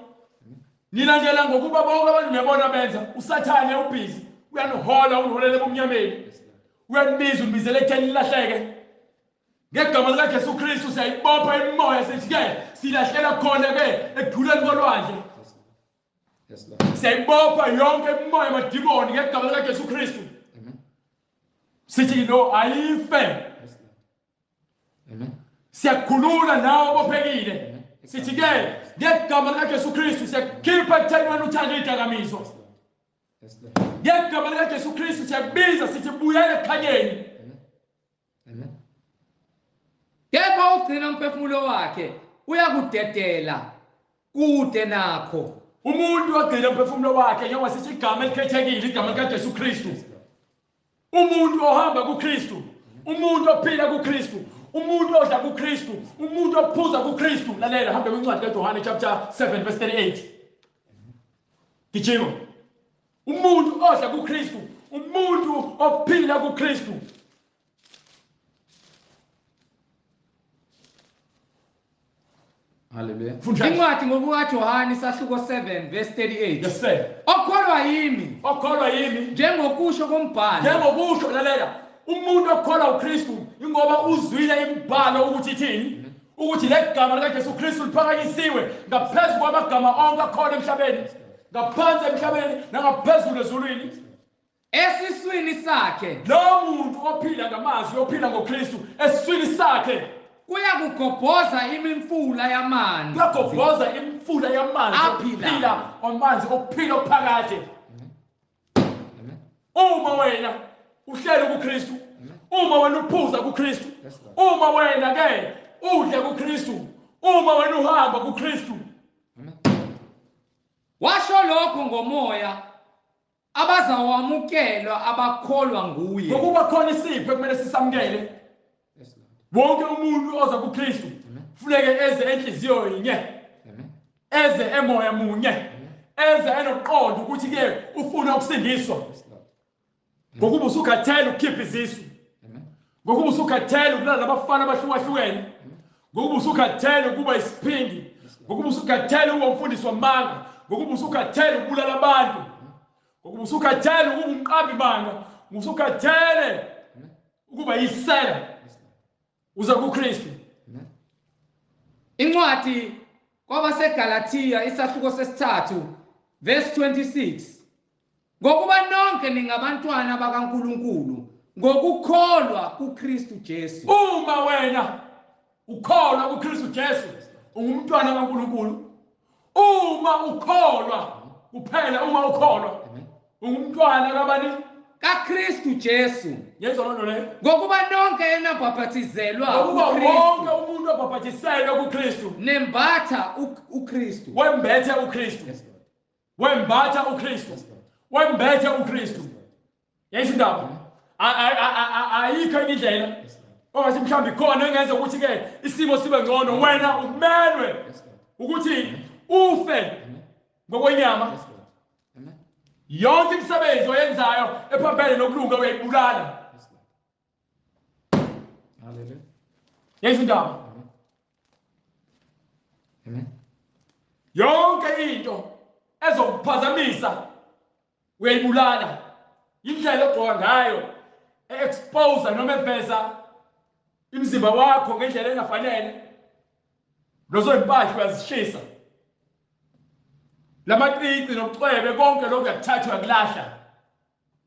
Nilandela ngokuba bonke abantu nebona benza usathane ubhizi. Uyanihola uniholele ebumnyameni. Uyanibiza unibizele ekutheni lahleke. Ngegama lika Jesu Kristu siyayibopha imimoya sithi ke silahlela khona ke ekuduleni kolwandle. Yes, Lord. Siyayibopha yonke imimoya emadimoni ngegama lika Jesu Kristu. Sithi lo ayife. Yes, Lord. Amen. Siyakhulula nawe obophekile. Sithi ke ngegama lika Jesu Kristu siyakhipha ekutheni wena uthanda idakamizwa. Yes, Lord. Ngegama lika Jesu Kristu siyakubiza sithi buyele ekhanyeni. Amen. Kepha ugcina umphefumulo wakhe uyakudedela kude nakho. Umuntu ogcina umphefumulo wakhe njengoba sithi igama elikhethekile igama lika Jesu Kristu. Umuntu ohamba kuKristu, umuntu ophila kuKristu, umuntu odla kuKristu, umuntu ophuza kuKristu. Lalela hamba kwincwadi kaJohane chapter 7 verse 38. Gijima. Umuntu odla kuKristu, umuntu ophila kuKristu. Hallelujah. Incwadi ngokukaJohane isahluko 7 verse 38. Yes sir. Okholwa yimi. Okholwa yimi Njengokusho kombhalo. njengokusho lalela umuntu okholwa uKristu ingoba uzwile imibhalo ukuthi ithini ukuthi legama lika Jesu Kristu liphakanyisiwe ngaphezulu kwamagama onke akhona emhlabeni ngaphansi emhlabeni nangaphezulu ezulwini. Esiswini sakhe Lo muntu ophila ngamazwi ophila ngoKristu esiswini sakhe kuyakugobhoza imimfula yamanzi. kuyagobhoza imfula yamanzi Aphila. amanzi okuphila okuphakade. Uma wena uhleli kuKristu, uma wena uphuza kuKristu, uma wena ke udle kuKristu, uma wena uhamba kuKristu. Washo lokho ngomoya abazawamukelwa abakholwa nguye. Ngokuba khona isipho ekumele sisamukele. Wonke umuntu oza kuKristu kufuneke eze enhliziyo yinye, eze emoya munye, eze enoqondo ukuthi ke ufuna ukusindiswa. Ngokuba usukhathele ukukhipha izisu. Ngokuba usukhathele ukulala nabafana abahlukahlukene. Ngokuba usukhathele ukuba isiphindi. Ngokuba usukhathele ukuba umfundisi wamanga. Ngokuba usukhathele ukubulala abantu. Ngokuba usukhathele ukuba umqambi manga. Usukhathele ukuba yisela. Uza kuKristu. Incwadi kwabaseGalatia isahluko sesithathu verse 26. ngokuba nonke ningabantwana bakaNkulunkulu ngokukholwa kuKristu Jesu. Uma wena ukholwa kuKristu Jesu ungumntwana kaNkulunkulu. Uma ukholwa kuphela, uma ukholwa ungumntwana kabani? kaKristu Jesu. Yezwa loo nto leyo? Ngokuba nonke enabhaphathizelwa Ngokuba wonke kuKristu umuntu obhaphathiselwe kuKristu nembatha uKristu. wembethe uKristu. Wembatha uKristu. Wembethe uKristu. Yezwa indaba? Ayikho enye indlela ongathi mhlawumbe khona engenza ukuthi ke isimo sibe ngcono. Wena ukumelwe ukuthi ufe ngokwenyama. Yonke imisebenzi oyenzayo ephambene nokulunga uyayibulala. Hallelujah. Yezwa indaba? Amen. Yonke into ezokuphazamisa uyayibulala. Indlela ogqoka ngayo expose noma eveza imizimba wakho ngendlela engafanele. Lozo impahla uyazishisa. Lamaqiqi nobucwebe konke lokho uyakuthatha uyakulahla.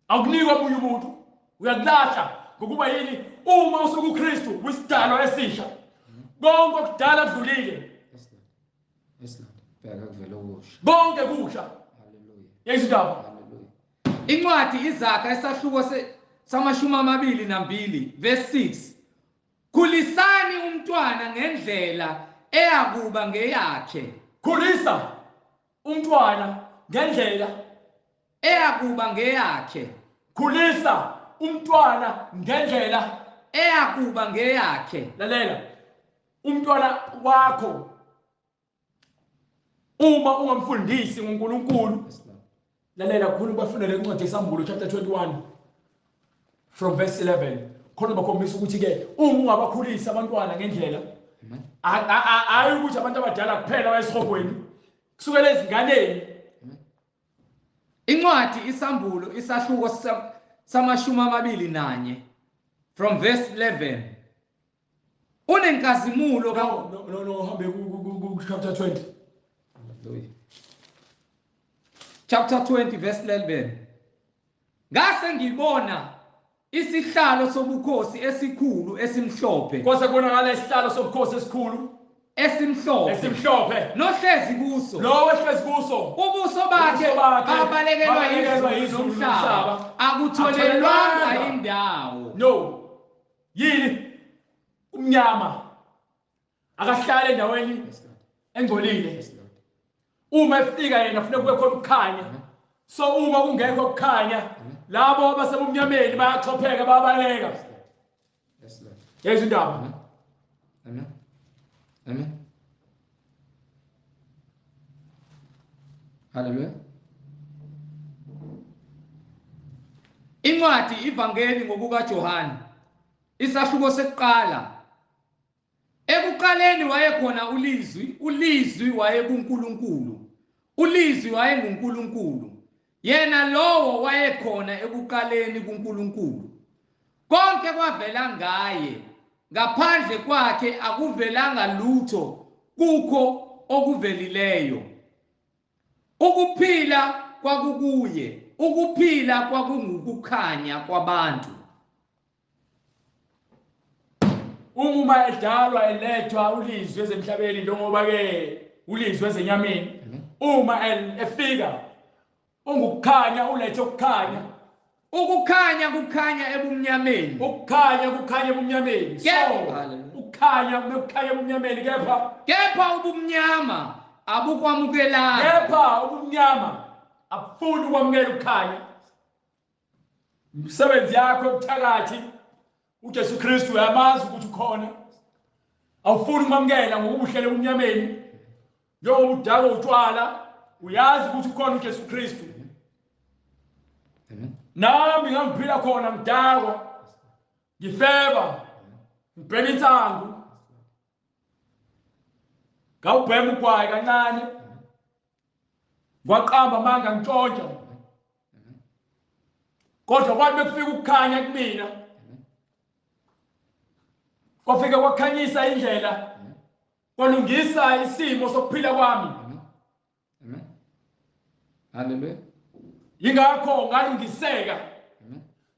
Akunikwa omunye umuntu. Uyakulahla ngokuba yini? Uma usukuKristu wisidalwa esisha. Konke okudala kudlulile. Yes, Lord. Bheka kuvela okusha. Konke kusha. Hallelujah. Yezwa indaba? Hallelujah. Incwadi Izakha esahluko sama-22 verse 6. Khulisani umntwana ngendlela eyakuba ngeyakhe. Khulisa umntwana ngendlela eyakuba ngeyakhe. Khulisa umntwana ngendlela eyakuba ngeyakhe. Lalela. Umntwana wakho uma ungamfundisi ngoNkulunkulu. Lalela khona bafundele incwadi yeSambulo chapter 21 from verse 11. Khona bakhombisa ukuthi ke uma ungabakhulisa abantwana ngendlela hayi ukuthi abantu abadala kuphela bayesihogweni kusukela ezinganeni. Incwadi iSambulo isahluko sama-21 from verse 11. Unenkazimulo No hambe ku chapter 20. Chapter 20 verse 11. Ngase ngibona isihlalo sobukhosi esikhulu esimhlophe. Kwase kubonakala isihlalo sobukhosi esikhulu esimhlophe nohlezi kuso. Lo wehlezi kuso. Ubuso bakhe babalekelwa izulu nomhlaba akutholelwanga indawo. No. Yini? Umnyama akahlala endaweni engcolile. Uma efika yena kufanele kube khona ukukhanya. So uma kungekho ukukhanya labo abasebumnyameni bayachopheka bayabaleka. Yezwa indaba? Amen. Amen. Hallelujah. Incwadi ivangeli ngokukaJohane isahluko sekuqala. Ekuqaleni wayekhona ulizwi, ulizwi wayekuNkulunkulu. Ulizwi wayenguNkulunkulu. Yena lowo wayekhona ekuqaleni kuNkulunkulu. Konke kwavela ngaye. Ngaphandle kwakhe akuvelanga lutho kukho okuvelileyo. Ukuphila kwakukuye. Ukuphila kwakungukukhanya kwabantu. Uma edalwa elethwa ulizwi ezemhlabeni njengoba ke ulizwi ezenyameni. Uma efika ungukukhanya ulethe ukukhanya. Ukukhanya kukhanya ebumnyameni. Ukukhanya kukhanya ebumnyameni. So ukukhanya kukhanya ebumnyameni kepha ubumnyama abukwamukelanga. Kepha ubumnyama abufuni ukwamukela ukukhanya. Umsebenzi yakho ebuthakathi uJesu Kristu uyamazi ukuthi ukhona. Awufuni ukwamukela ngokubuhlele ebumnyameni. Njengoba udaka utshwala uyazi ukuthi ukhona uJesu Kristu. Nami ngangiphila khona ngidakwa ngifeba ngibhema insangu ngawubhema ugwayi kancane kwaqamba amanga ngitshontsha kodwa kwathi bekufika ukukhanya kumina kwafika kwakhanyisa indlela kwalungisa isimo sokuphila kwami. Hallelujah. ingakho ngalungiseka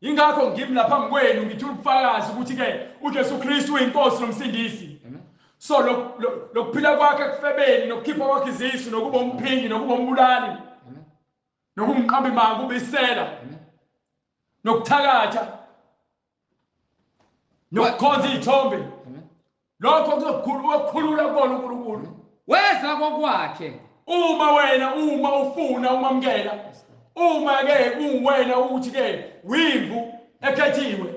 ingakho ngimi lapha phambi ngithula ubufakazi ukuthi ke uJesu Kristu uyinkosi nomsindisi. So lokuphila kwakhe kufebeni nokukhipha kwakhe izisu nokuba umphingi nokuba umbulali nokuba umqambi manga ubisela nokuthakatha nokukhonza izithombe lokho kuzokhulula kona uNkulunkulu weza kokwakhe uma ufuna umamkela uma ke uwena ukuthi ke wimvu ekhethiwe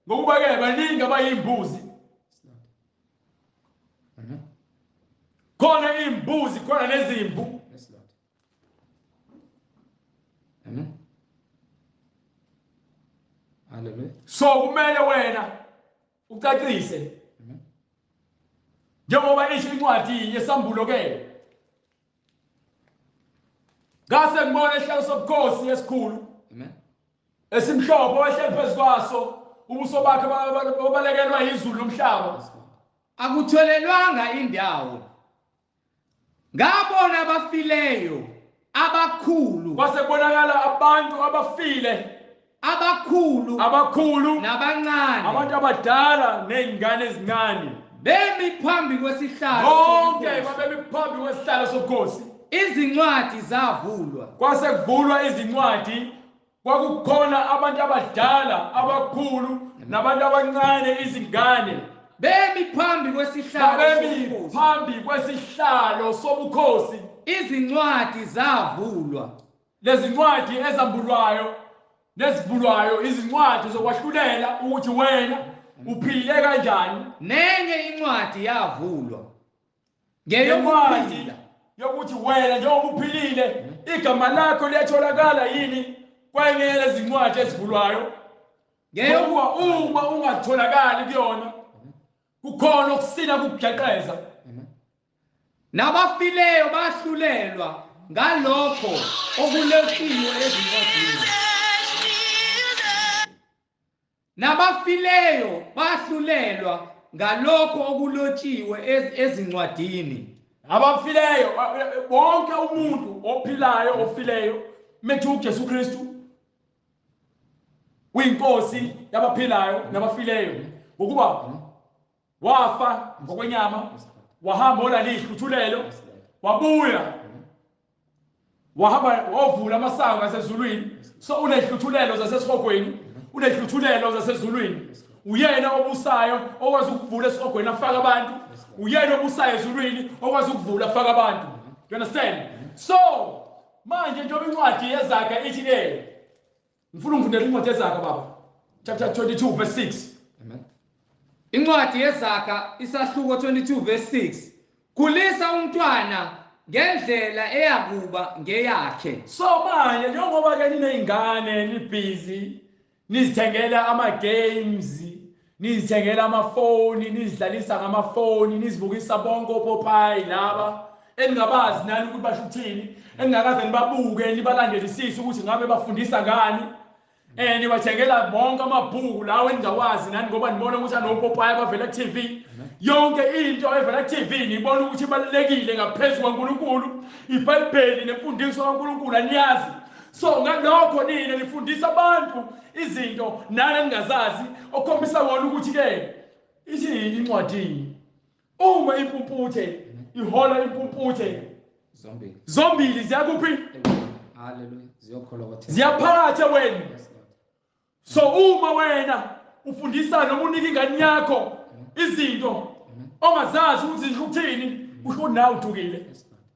ngokuba ke baningi abayimbuzi khona imbuzi khona nezimvu. Hallelujah. So kumele wena ucacise njengoba isho incwadi yesambulo ke ngase ngibona esihlalo sobukhosi esikhulu esimhlophe wehle phezu kwaso ubuso bakhe babalekelwa izulu nomhlaba akutholelwanga indawo ngabona abafileyo abakhulu kwase kubonakala abantu abafile abakhulu nabancane abantu abadala nezingane ezincane bemi phambi kwesihlalo bonke babemi phambi kwesihlalo sobukhosi. izincwadi zavulwa Kwase kuvulwa izincwadi kwakukhona abantu abadala abakhulu nabantu abancane izingane bemi phambi kwesihlalo sobukhosi. izincwadi zavulwa Lezi ncwadi ezambulwayo nezivulwayo izincwadi zokwahlulela ukuthi wena uphile kanjani. nenye incwadi yavulwa Ngeyokuphila yokuthi wena njengoba uphilile igama lakho liyatholakala yini kwenye lezi ncwadi ezivulwayo. Ngoba uma ungatholakali kuyona kukhona ukusina kukujeqeza. nabafileyo bahlulelwa ngalokho okulotshiwe ezincwadini nabafileyo bahlulelwa ngalokho okulotshiwe ezincwadini. Abafileyo bonke umuntu ophilayo ofileyo methi uJesu Kristu uyinkosi yabaphilayo nabafileyo ukuba wafa ngokwenyama wahamba olalihlutshulelo wabuya wahamba wavula amasango asezulwini. So unehluthulelo zasesihogweni unehluthulelo zasezulwini uyena obusayo okwazi ukuvula esihogweni afaka abantu uyena obusayo ezulwini okwazi ukuvula afaka abantu. You understand? So manje njengoba incwadi yeZakha ithi ke ngifuna ungifundele incwadi yeZakha baba chapter 22 verse 6. incwadi yeZakha isahluko 22 verse 6 khulisa umntwana ngendlela eyakuba ngeyakhe. So manje njengoba ke nineyingane nibusy nizithengela ama games nizithengela amafoni nizidlalisa ngamafoni nizivukisa bonke opopayi laba eningabazi nani ukuthi basho ukuthini engakaze nibabuke nibalandelisise ukuthi ngabe bafundisa ngani nibathengela bonke amabhuku lawo eningawazi nani ngoba nibona ukuthi anopopayi abavela ku TV. Yonke into evela ku TV nibona ukuthi ibalulekile ngaphezulu kaNkulunkulu iBhayibheli nemfundiso kaNkulunkulu aniyazi. So ngalokho nina nifundisa abantu izinto nani ningazazi okhombisa wona ukuthi ke ithi incwadi uma impumputhe ihola impumputhe zombili ziyakuphi. Hallelujah. Ziyokholwa ziyaphakathi wena. So uma wena ufundisa noma unika ingane yakho izinto ongazazi ukuthi zikuthini usho nawe udukile.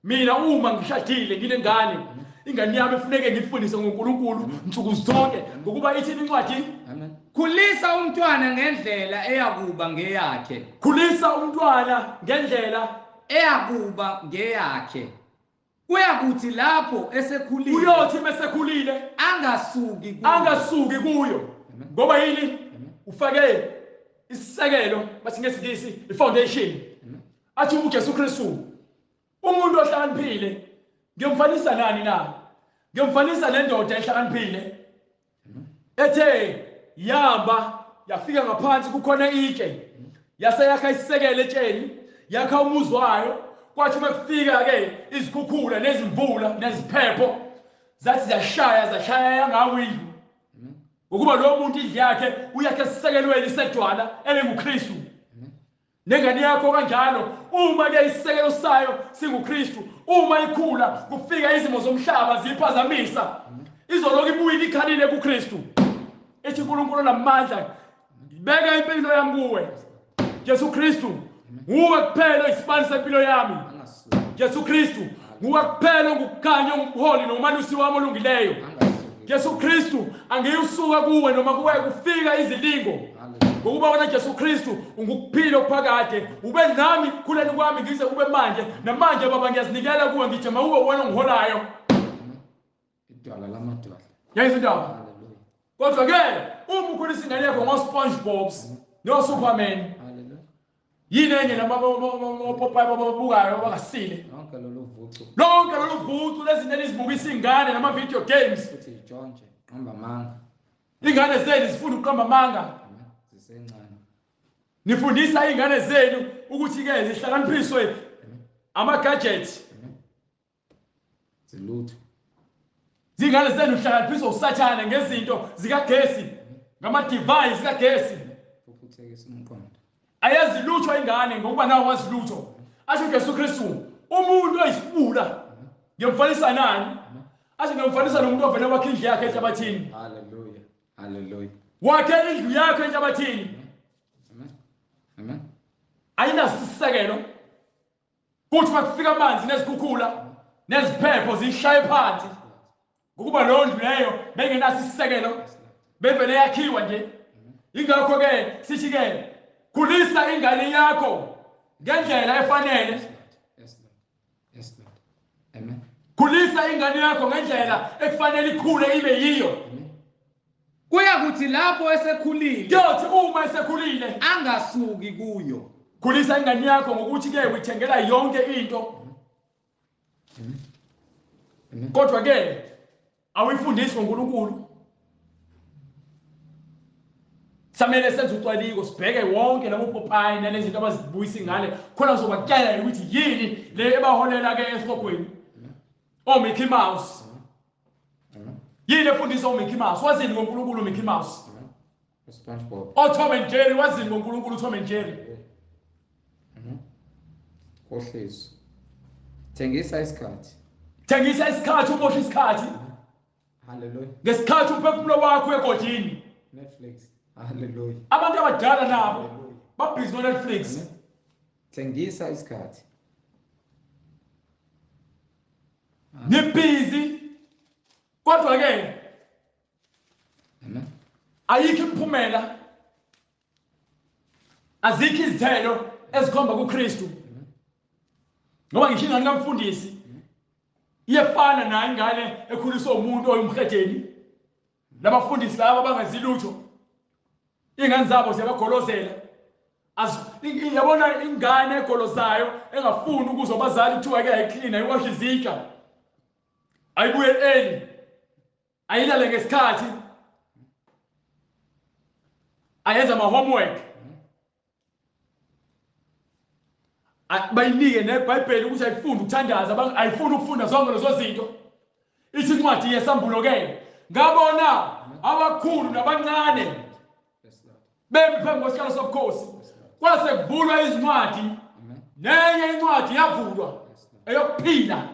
Mina uma ngishadile ngilengane ingane yami efuneke ngifundise ngoNkulunkulu nsuku zonke ngokuba ithi incwadi khulisa umntwana ngendlela eyakuba ngeyakhe. Khulisa umntwana ngendlela eyakuba ngeyakhe kuyakuthi lapho esekhulile uyothi mesekhulile angasuki kuyo ngoba yini ufake isisekelo bathi ngesingisi ifoundation athi uJesu Kristu umuntu ohlakaniphile ngiyomfanisa nani na ngiyomfanisa nendoda ehlakaniphile ethe yamba yafika ngaphansi kukhona itshe yase yakha isisekelo etsheni yakha umuzi wayo kwathi makufika ke izikhukhula nezimvula neziphepho zathi zashaya yangawindlu ukuba lo muntu indlu yakhe uyakhe esisekelweni sedwala elinguKristu. Nengane yakho kanjalo uma ke isisekelo sayo singuKristu, uma ikhula kufika izimo zomhlaba ziphazamisa, izoloku ibuye ikhalile kuKristu. Ethi uNkulunkulu namandla beka impilo yami kuwe. Jesu Kristu nguwe kuphela isibani sempilo yami. Jesu Kristu nguwe kuphela ngokukhanya umholi nomalusi wami olungileyo. Jesu Kristu angiyusuka kuwe noma kuwe kufika izilingo. Ngokuba wena Jesu Kristu ungukuphila okuphakade, ube nami khuleni kwami ngize kube manje namanje baba ngiyazinikela kuwe ngijema ube wena ongiholayo. Idwala lamadwala. Yayizwa indaba. Kodwa ke uma ukhulisa ingane yakho ngo-SpongeBobs no-Superman, yini enye namapopayi bababukayo abangasile? Lonke lolu vucu lezinto ezibukisa ingane nama-video games. Futhi ijontshe, qamba amanga. Ingane zenu zifunda ukuqamba amanga. Zisencane. Nifundisa ingane zenu ukuthi ke zihlakaniphiswe ama-gadgets. Zilutho. Zingane zenu zihlakaniphiswe usathane ngezinto zikagesi, ngama-device kagesi. Ukhuthekisa umqondo. Ayazi lutho ingane ngokuba nawo wazi lutho. Asho Jesu Kristu umuntu oyisibula ngiyamfanisa nani? Asho ngiyamfanisa nomuntu ovela wakhe indlu yakhe enhlabathini. Hallelujah. Hallelujah. Wakhe indlu yakhe enhlabathini. Amen. Ayinasisekelo. Kuthi makufika amanzi nezikhukhula neziphepho zishaye phansi. Ngokuba lo ndlu leyo bengenaso isisekelo. Bevele yakhiwa nje. Ingakho ke sithi ke khulisa ingane yakho ngendlela efanele. Yes, Lord. Amen. Khulisa ingane yakho ngendlela ekufanele ikhule ibe yiyo. Kuya kuthi lapho esekhulile. Kuyothi uma esekhulile angasuki kuyo. Khulisa ingane yakho ngokuthi ke uyithengela yonke into. Kodwa ke awuyifundisi ngoNkulunkulu. Samele senze ucwaningo sibheke wonke lamopopayi nalezinto abazibuyisa ingane khona uzobakela ukuthi yini le ebaholela ke esihogweni. Mickey Mouse. Yini efundisa Mickey Mouse? Wazini ngoNkulunkulu Mickey Mouse? SpongeBob. Tom and Jerry wazini ngoNkulunkulu Tom and Jerry? Khohliso. Thengisa isikhathi. Thengisa isikhathi umosha isikhathi. Hallelujah. Ngesikhathi uphefumulo wakho egodini. Netflix. Hallelujah. Abantu abadala nabo babhizi no Netflix. Thengisa isikhathi. Nibhizi. Kodwa ke Amen. ayikho imphumela. Azikho izithelo ezikhomba kuKristu. Ngoba ngisho ingane kaMfundisi iyefana nayo ingane ekhuliswa umuntu oyumhedeni. Labafundisi laba bangazilutho. Ingane zabo ziyabagolozela. Yabona ingane egolozayo engafuni ukuze abazali kuthiwa ke ayiclean ayiwash izitsha. Ayibuye early. Ayilale ngesikhathi. Ayenza ama homework. Bayinike neBhayibheli ukuthi ayifunde ukuthandaza, ayifuni ukufunda zonke lezo zinto. Ithi incwadi yesambulo ke ngabona abakhulu nabancane bemi phambi kwesikalo sobukhosi. Kwase kuvulwa izincwadi. Nenye incwadi yavulwa eyokuphila.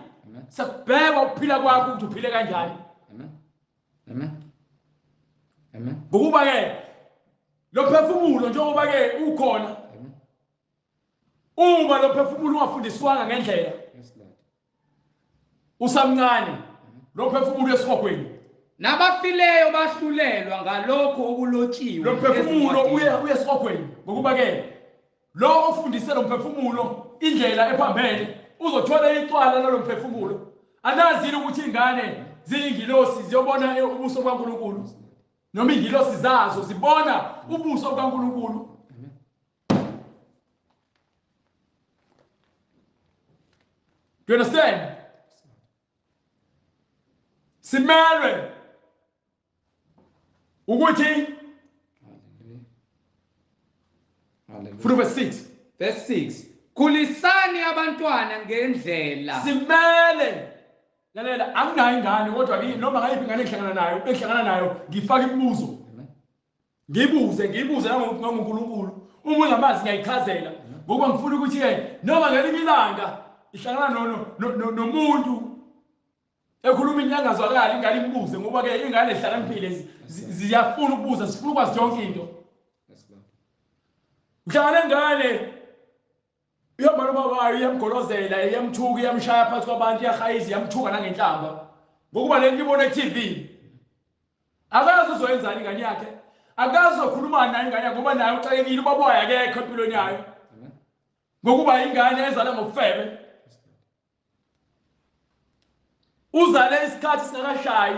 Sakubheka ukuphila kwakho ukuthi uphile kanjani. Amen. Ngokuba ke lo phefumulo njengoba ke ukhona. Uma lo phefumulo ungafundiswanga ngendlela. Usamncane. Lo phefumulo esihogweni. Nabafileyo bahlulelwa ngalokho okulotshiwe. Lo phefumulo uye esihogweni. Ngokuba ke lo ofundise lo phefumulo indlela ephambene uzothola icwala lo mphefumulo. Anazi ukuthi ingane ziyingilosi ziyobona ubuso kaNkulunkulu. Noma ingilosi zazo zibona ubuso kaNkulunkulu. Do you understand? Simelwe ukuthi verse 6. Verse 6. Khulisani abantwana ngendlela. Simele lalela anginayo ingane kodwa noma ngayiphi ingane ehlangana nayo ngifaka imibuzo ngibuze nangoNkulunkulu uma ngamazi ngiyayichazela ngoba ngifuna ukuthi noma ngelinye ilanga ihlangana nomuntu ekhuluma inyangazwakala ingane imbuze ngoba ingane ehlakaniphile ziyafuna ukubuza sifuna ukwazi yonke into uhlangana ngane ihamba noma bayo iyamgolozela iyamthuka iyamshaya phansi kwabantu iyahayiza iyamthuka nangenhlamba ngokuba le libona TV akazi uzoyenzani ingane yakhe akazi uzokhuluma nayo ingane yakhe ngoba nayo uxakekile ubaboya akekho empilweni yayo ngokuba ingane ezala ngokufebe uzale isikhathi singakashayi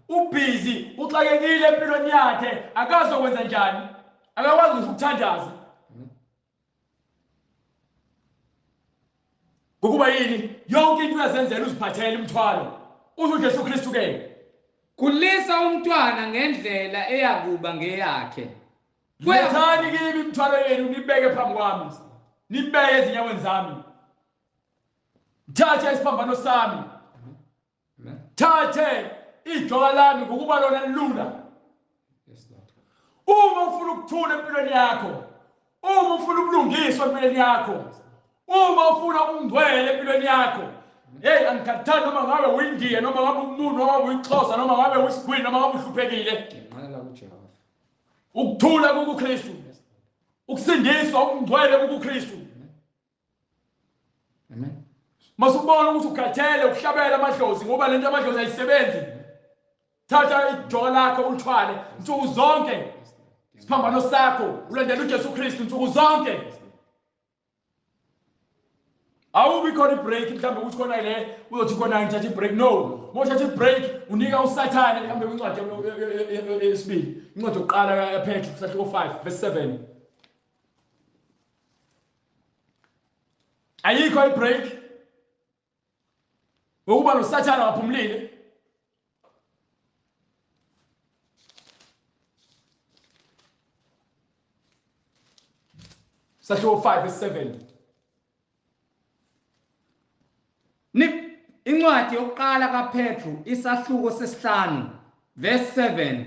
ubhizi uxakekile empilweni yakhe akazi ukwenza njani akakwazi ukuthandaza ngokuba yini yonke into uyazenzela uziphathele imithwalo uthi uJesu Kristu ke kulisa umntwana ngendlela eyakuba ngeyakhe Lethani kimi imithwalo yenu nibeke phambi kwami nibeke ezinyaweni zami thathe isiphambano sami thathe ijoka lami ngokuba lona lilula uma ufuna ukuthula empilweni yakho uma ufuna ubulungiswa empilweni yakho uma ufuna ukungcwele empilweni yakho angikhathali noma ngabe uyindiya noma ngabe umuntu noma uyixhosa noma ngabe uyisigwini noma ngabe uhluphekile ukuthula kuKristu ukusindiswa ukungcwele kuKristu amen masubona ukuthi ukhathele ukuhlabela amadlozi ngoba lento amadlozi ayisebenzi thatha ijoka lakho ulithwale insuku zonke isiphambano sakho ulandela uJesu Kristu insuku zonke awubi khona ibreak mhlambe ukuthi khona le uzothi khona ngithatha ibreak no moshatha ibreak unika usathane mhlambe kwincwadi yesibili incwadi yokuqala kaPetru kusahluko 5 verse 7 ayikho ibreak ngokuba nosathane waphumlile kusahluko 5 verse 7 incwadi yokuqala kaPetru isahluko sesihlanu verse 7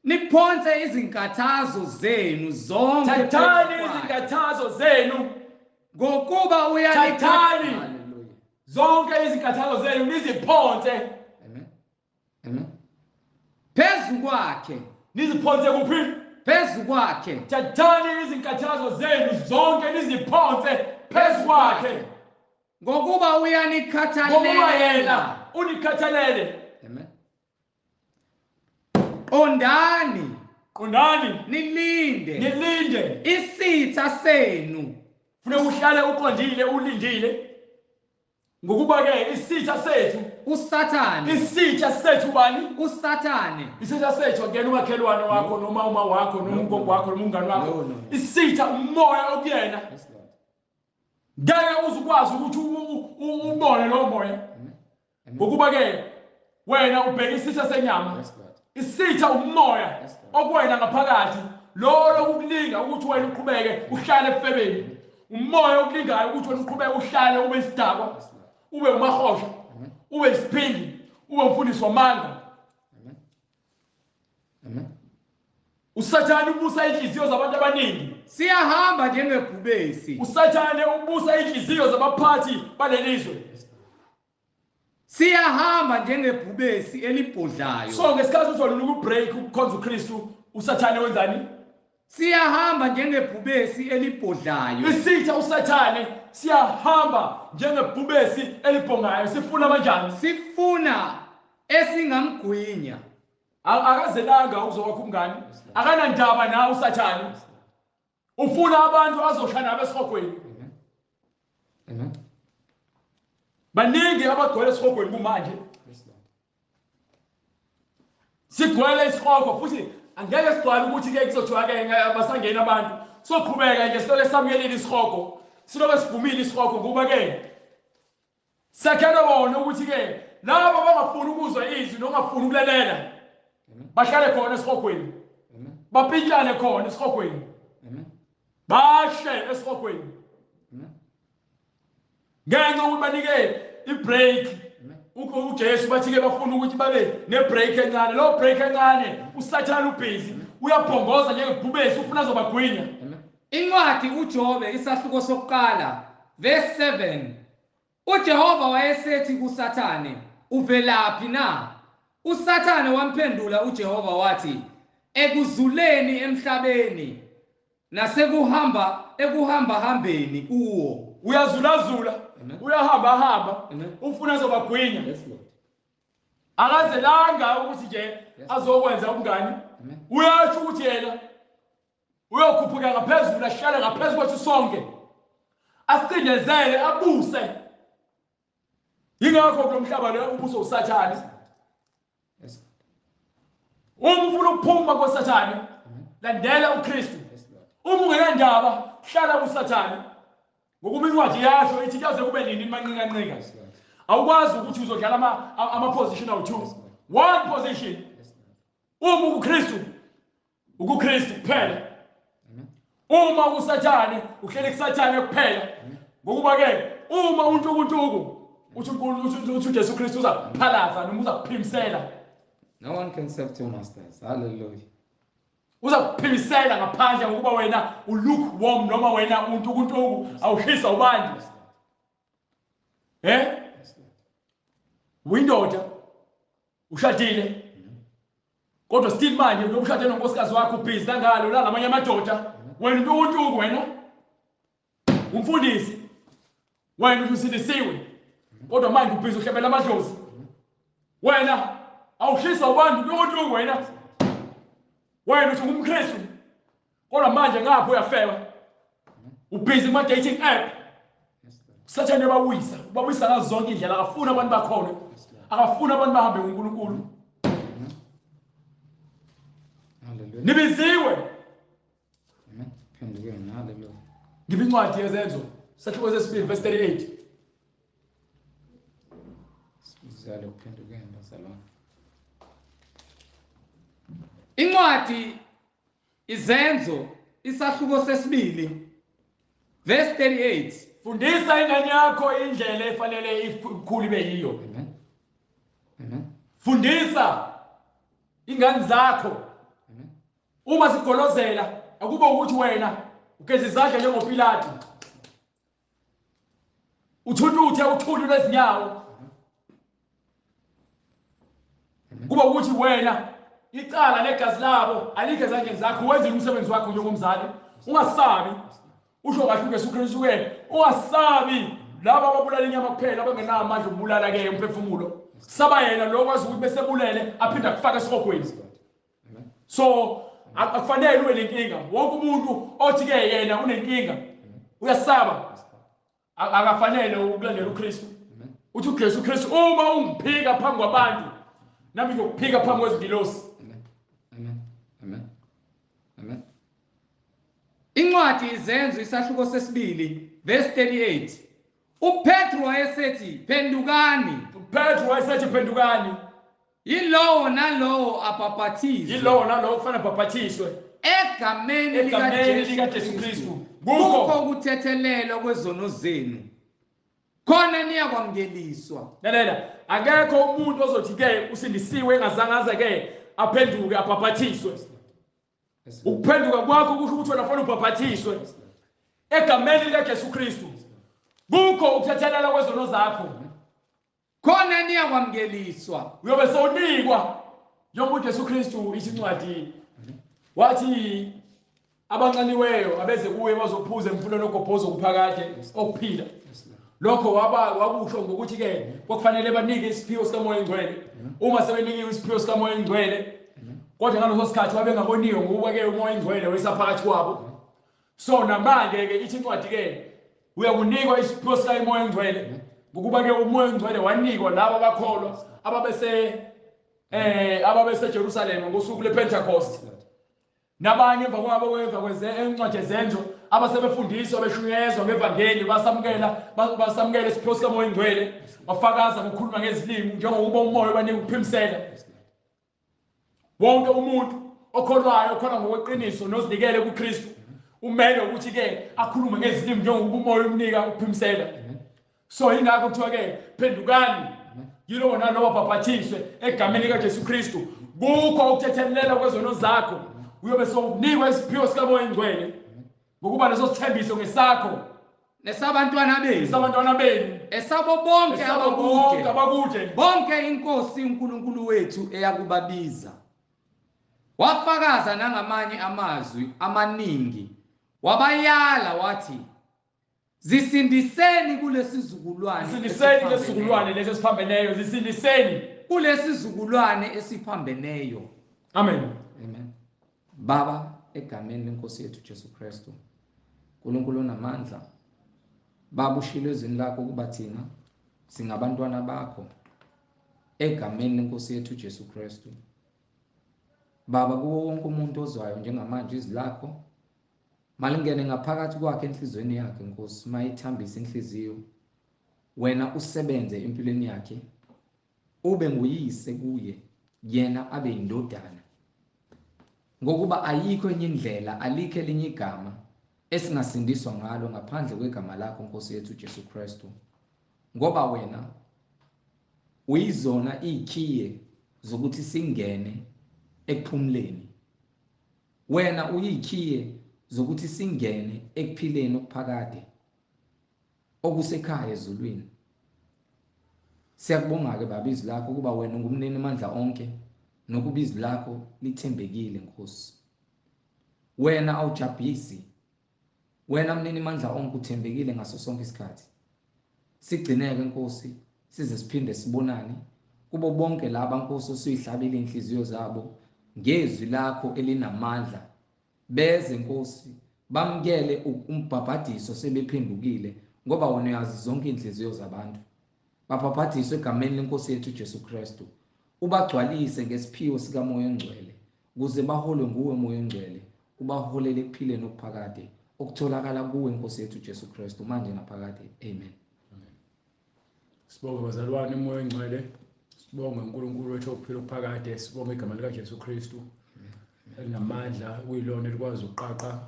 niphonse izinkathazo zenu zonke thathani izinkathazo zenu ngokuba thathani zonke izinkathazo zenu niziphonse amen amen phezu kwakhe niziphonse kuphi phezu kwakhe thathani izinkathazo zenu zonke niziphonse phezu kwakhe ngokuba uyanikhathalela unikhathalele amen qondani nilinde isitha senu funeka uhlale uqondile ulindile ngokuba ke isitha sethu usathane isitha sethu bani usathane isitha sethu ngena umakhelwane wakho noma uma wakho noma ugogo wakho noma umngane wakho isitha umoya okuyena ngeke uzukwazi ukuthi ubone lo moya ngokuba ke wena ubheka isitha senyama isitha umoya okuwena ngaphakathi lo lokukulinga ukuthi wena uqhubeke uhlale efebeni umoya okulingayo ukuthi wena uqhubeke uhlale ube isidakwa ube umahosha ube isiphingi ube umfundisi wamanga amen usathane ubusa inhliziyo zabantu abaningi siyahamba njengebhubesi usathane ubusa inhliziyo zabaphathi balelizwe siyahamba njengebhubesi elibhodlayo so ngesikhathi uzolula ukubreak ukukhonza uKristu usathane wenzani siyahamba njengebhubesi elibhodlayo isitha usathane siyahamba njengebhubesi elibhongayo sifuna kanjani sifuna esingamgwinya akazelanga uzokwakha umngane akanandaba nawe usathane ufuna abantu azohlala nabo esihogweni amen baningi abagcwele esihogweni kumanje sigcwele isihogo futhi angeke sigcwale ukuthi ke kuzothiwa ke basangena abantu soqhubeka nje siloke samukelile isihogo siloke sivumile isihogo ngoba ke sakhela bona ukuthi ke labo bangafuni ukuzwa izwi nongafuni ukulalela bahlale khona esihogweni bapitshane khona esihogweni bahle esihogweni ngenxa ukuthi banike ibreak uJesu bathi-ke bafuna ukuthi babe nebreak encane. Lo break encane usathane ubhizi uyabhongoza njengebhubesi ufuna azobagwinya. Incwadi uJobe isahluko sokuqala verse 7. uJehova wayesethi kuSathane, uvelaphi na? uSathane wamphendula uJehova wathi, ekuzuleni emhlabeni nasekuhamba hambeni kuwo. Uyazulazula, uyahamba ufuna azobagwinya. Akazelanga ukuthi nje azokwenza ubungani. Uyasho ukuthi yena uyokhuphuka ngaphezulu, ahlale ngaphezu kwethu sonke, asicindezele, abuse. Yingakho kulomhlaba lo ubuso uSathane. Uma ufuna ukuphuma koSathane, landela uKristu. Uma ungenandaba, hlala kuSathane. Ngokuba incwadi yasho ithi kuze kube nini manqika. Awukwazi ukuthi uzodlala ama-position awu-2. One position. Uma uKristu kuphela. Uma uSathane uhleli kuSathane kuphela. Ngokuba ke uma uNtukuntulu uthi uJesu Kristu uzakuphalaza noma uzakuphimisela. No one can serve two masters. Hallelujah. Uzakuphimisela ngaphandle ngokuba wena ulukewarm noma wena uNtukuntulu awuhlisa ubani. Windoda ushadile. Kodwa still manje uyokushada nonkosikazi wakho ubhizi kangalo la ngamanye amadoda. Wena uNtukuntulu wena umfundisi. Wena usindisiwe. Kodwa manje ubhizi uhlebela amadlozi. Wena awuhlisa ubani uNtukuntulu wena. Wena uthi ngumKristu. Kodwa manje ngapho uyafeba. Ubhizi kuma dating app. Sathane babuyisa ngazo zonke indlela, akafuna abantu bakhona. Akafuna abantu bahambe ngoNkulunkulu. Hallelujah. Nibiziwe. Amen. Phendukeni. Hallelujah. Ngibe incwadi yezenzo. Sahluko sesibili verse 38. Sizale ukuphendukeni bazalwane. Incwadi izenzo isahluko sesibili verse 38. Fundisa ingane yakho indlela efanele ikhulu ibe yiyo. Amen. Amen. Fundisa ingane zakho. Amen. Uma sigolozela akube ukuthi wena ugeza izandla njengoPilate. Uthuthe uthuli lwezinyawo. Kuba ukuthi wena icala legazi labo alikho ezandleni zakho, wenze umsebenzi wakho njengomzali. Ungasabi. Usho kahle uJesu Kristu ke ungasabi laba ababulala inyama kuphela abangenayo amandla okubulala ke umphefumulo. Saba yena lo kwazi ukuthi besebulele aphinda kufaka esirogweni. So akufanele ube lenkinga. Wonke umuntu othi ke yena unenkinga uyasaba. Akafanele ukulandela uKristu. Uthi uJesu Kristu uma ungiphika phambi kwabantu nami ngiyokuphika phambi kwezingilosi. Amen. Amen. Amen. Incwadi izenzo isahluko sesibili verse 38. uPetro wayesethi phendukani. uPetro wayesethi phendukani. Yilowo nalowo abhaphathizwe. Yilowo nalowo kufanele abhaphathiswe egameni likaJesu Kristu. Kukho ukuthethelelwa kwezono zenu. Khona niyakwamukeliswa. Lalela, akekho umuntu ozothi ke usindisiwe engazange aze ke aphenduke abhaphathiswe. Ukuphenduka kwakho kusho ukuthi wena fanele ubhaphathiswe egameni likaJesu Kristu. Kukho ukuthethelela kwezono zakho. Khona niyakwamukeliswa. Uyobe sowunikwa njengoba uJesu Kristu isincwadi wathi abancaniweyo abeze kuye bazophuza emfuleni ogobhoza okuphakade okuphila. Lokho wakusho ngokuthi ke kwakufanele banike isiphiwo sikaMoya Oyingcwele. Uma sebenikiwe isiphiwo sikaMoya Oyingcwele, kodwa ngaleso sikhathi babengaboniwe ngokuba ke uMoya Oyingcwele wayesaphakathi kwabo. So namanje ke ithi incwadi ke uyakunikwa isiphiwo sikaMoya Oyingcwele ngokuba ke uMoya Oyingcwele wanikwa labo abakholwa ababese Jerusalem ngosuku lePentecost. Nabanye emva kwabo encwadi ezenzo abasebefundiswa beshunyezwa ngevangeli basamukela isiphiwo sikaMoya Oyingcwele, bafakaza ngokukhuluma ngezilimi njengokuba umoya ubanika ukuphimisela. Wonke umuntu okholwayo okhona ngokweqiniso nozinikele kuKristu umele ukuthi ke akhulume ngezilimi njengokuba umoya umnika ukuphimisela. So ingakho kuthiwa ke phendukani yilo nalowo baphathiswe egameni likaJesu Kristu kukho ukuthethelela kwezono zakho uyobe sokunikwa isiphiwo sikaMoya Engcwele ngokuba leso sithembiso ngesakho nesabantwana benu esabo bonke abakude bonke inkosi uNkulunkulu wethu eyakubabiza wafakaza nangamanye amazwi amaningi wabayala wathi zisindiseni kulesizukulwane leso siphambeneyo zisindiseni kulesizukulwane esiphambeneyo. Amen. Baba, egameni lenkosi yethu Jesu Kristu, uNkulunkulu onamandla, Baba ushilo ezweni lakho ukuba thina singabantwana bakho egameni lenkosi yethu Jesu Kristu. Baba, kuwo wonke umuntu ozwayo njengamanje izwi lakho malingene ngaphakathi kwakhe enhlizweni yakhe Nkosi, mayithambise inhliziyo, wena usebenze empilweni yakhe, ube nguyise kuye, yena abe indodana, ngokuba ayikho enye indlela, alikho elinye igama esingasindiswa ngalo ngaphandle kwegama lakho Nkosi yethu Jesu Kristu, ngoba wena uyizona ikhiye zokuthi singene ekuphumuleni, wena uyikhiye zokuthi singene ekuphileni okuphakade okusekhaya ezulwini. Siyakubonga ke Baba izwi lakho kuba wena ungumnini amandla onke nokuba izwi lakho lithembekile Nkosi. Wena awujabhisi, wena mnini amandla onke uthembekile ngaso sonke isikhathi. Sigcineke Nkosi size siphinde sibonane kubo bonke laba Nkosi osuyihlabile inhliziyo zabo ngezwi lakho elinamandla, beze Nkosi bamkele umbhabhadiso sebephendukile ngoba wena uyazi zonke inhliziyo zabantu. Babhabhadiswe egameni lenkosi yethu Jesu Kristu, ubagcwalise ngesiphiwo sikaMoya Engcwele ukuze baholwe nguwe Moya Engcwele, ubaholele ekuphileni okuphakade okutholakala kuwe Nkosi yethu Jesu Kristu manje naphakade. Amen. Sibonge bazalwane Moya Engcwele, sibonge uNkulunkulu wethu okuphila okuphakade, sibonge igama likaJesu Kristu elinamandla kuyilona elikwazi ukuqaqa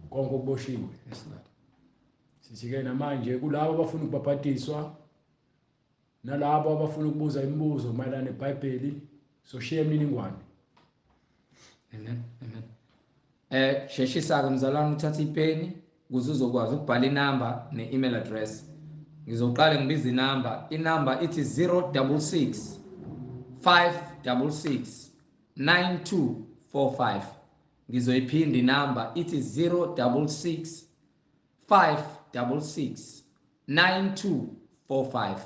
konke okuboshiwe. Sithi-ke namanje kulabo abafuna ukubhabhadiswa nalabo abafuna ukubuza imibuzo mayelana neBhayibheli, soshiya imininingwane. Amen. Sheshisa-ke mzalwane uthatha ipeni ukuze uzokwazi ukubhala inamba ne-email address. Ngizoqala ngibiza inamba ithi 066 566 9245. Ngizoyiphinda inamba ithi 066 566 9245.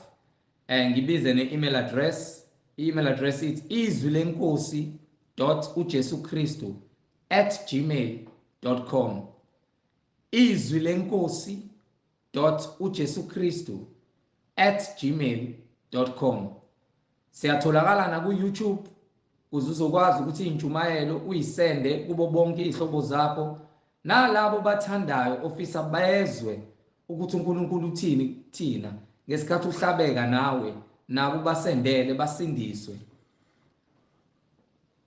Ngibize ne-email address. I-email address ithi izwilenkhosi.ujesukristu@gmail.com. izwilenkhosi.ujesukristu@gmail.com. Siyatholakala na ku-YouTube ukuze uzokwazi ukuthi intshumayelo uyisende kubo bonke izihlobo zakho nalabo bathandayo ofisa bezwe ukuthi uNkulunkulu uthini thina ngesikhathi uhlabeka nawe nabo basendele basindiswe.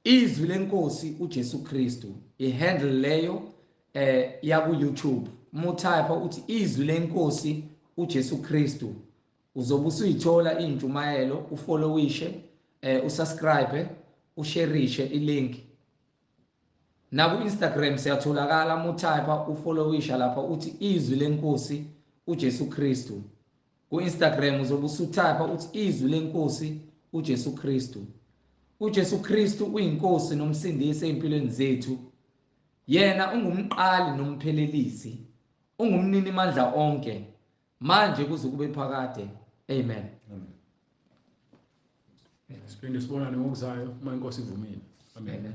Izwi lenkosi uJesu Kristu ihandle leyo ya ku YouTube. Mutype uthi izwi lenkosi uJesu Kristu uzobe usuyithola intshumayelo, ufollowishe, usubscribe, ushareishe ilink. Na ku Instagram siyatholakala, mutype ufollowisha lapha uthi izwi lenkosi uJesu Kristu. Ku Instagram uzobe usutype uthi izwi lenkosi uJesu Kristu. uJesu Kristu uyinkosi nomsindisi empilweni zethu. Yena ungumqali nomphelelisi, ungumnini amandla onke manje kuze kube phakade. Amen. Siphinde sibonane ngokuzayo uma inkosi ivumile. Amen.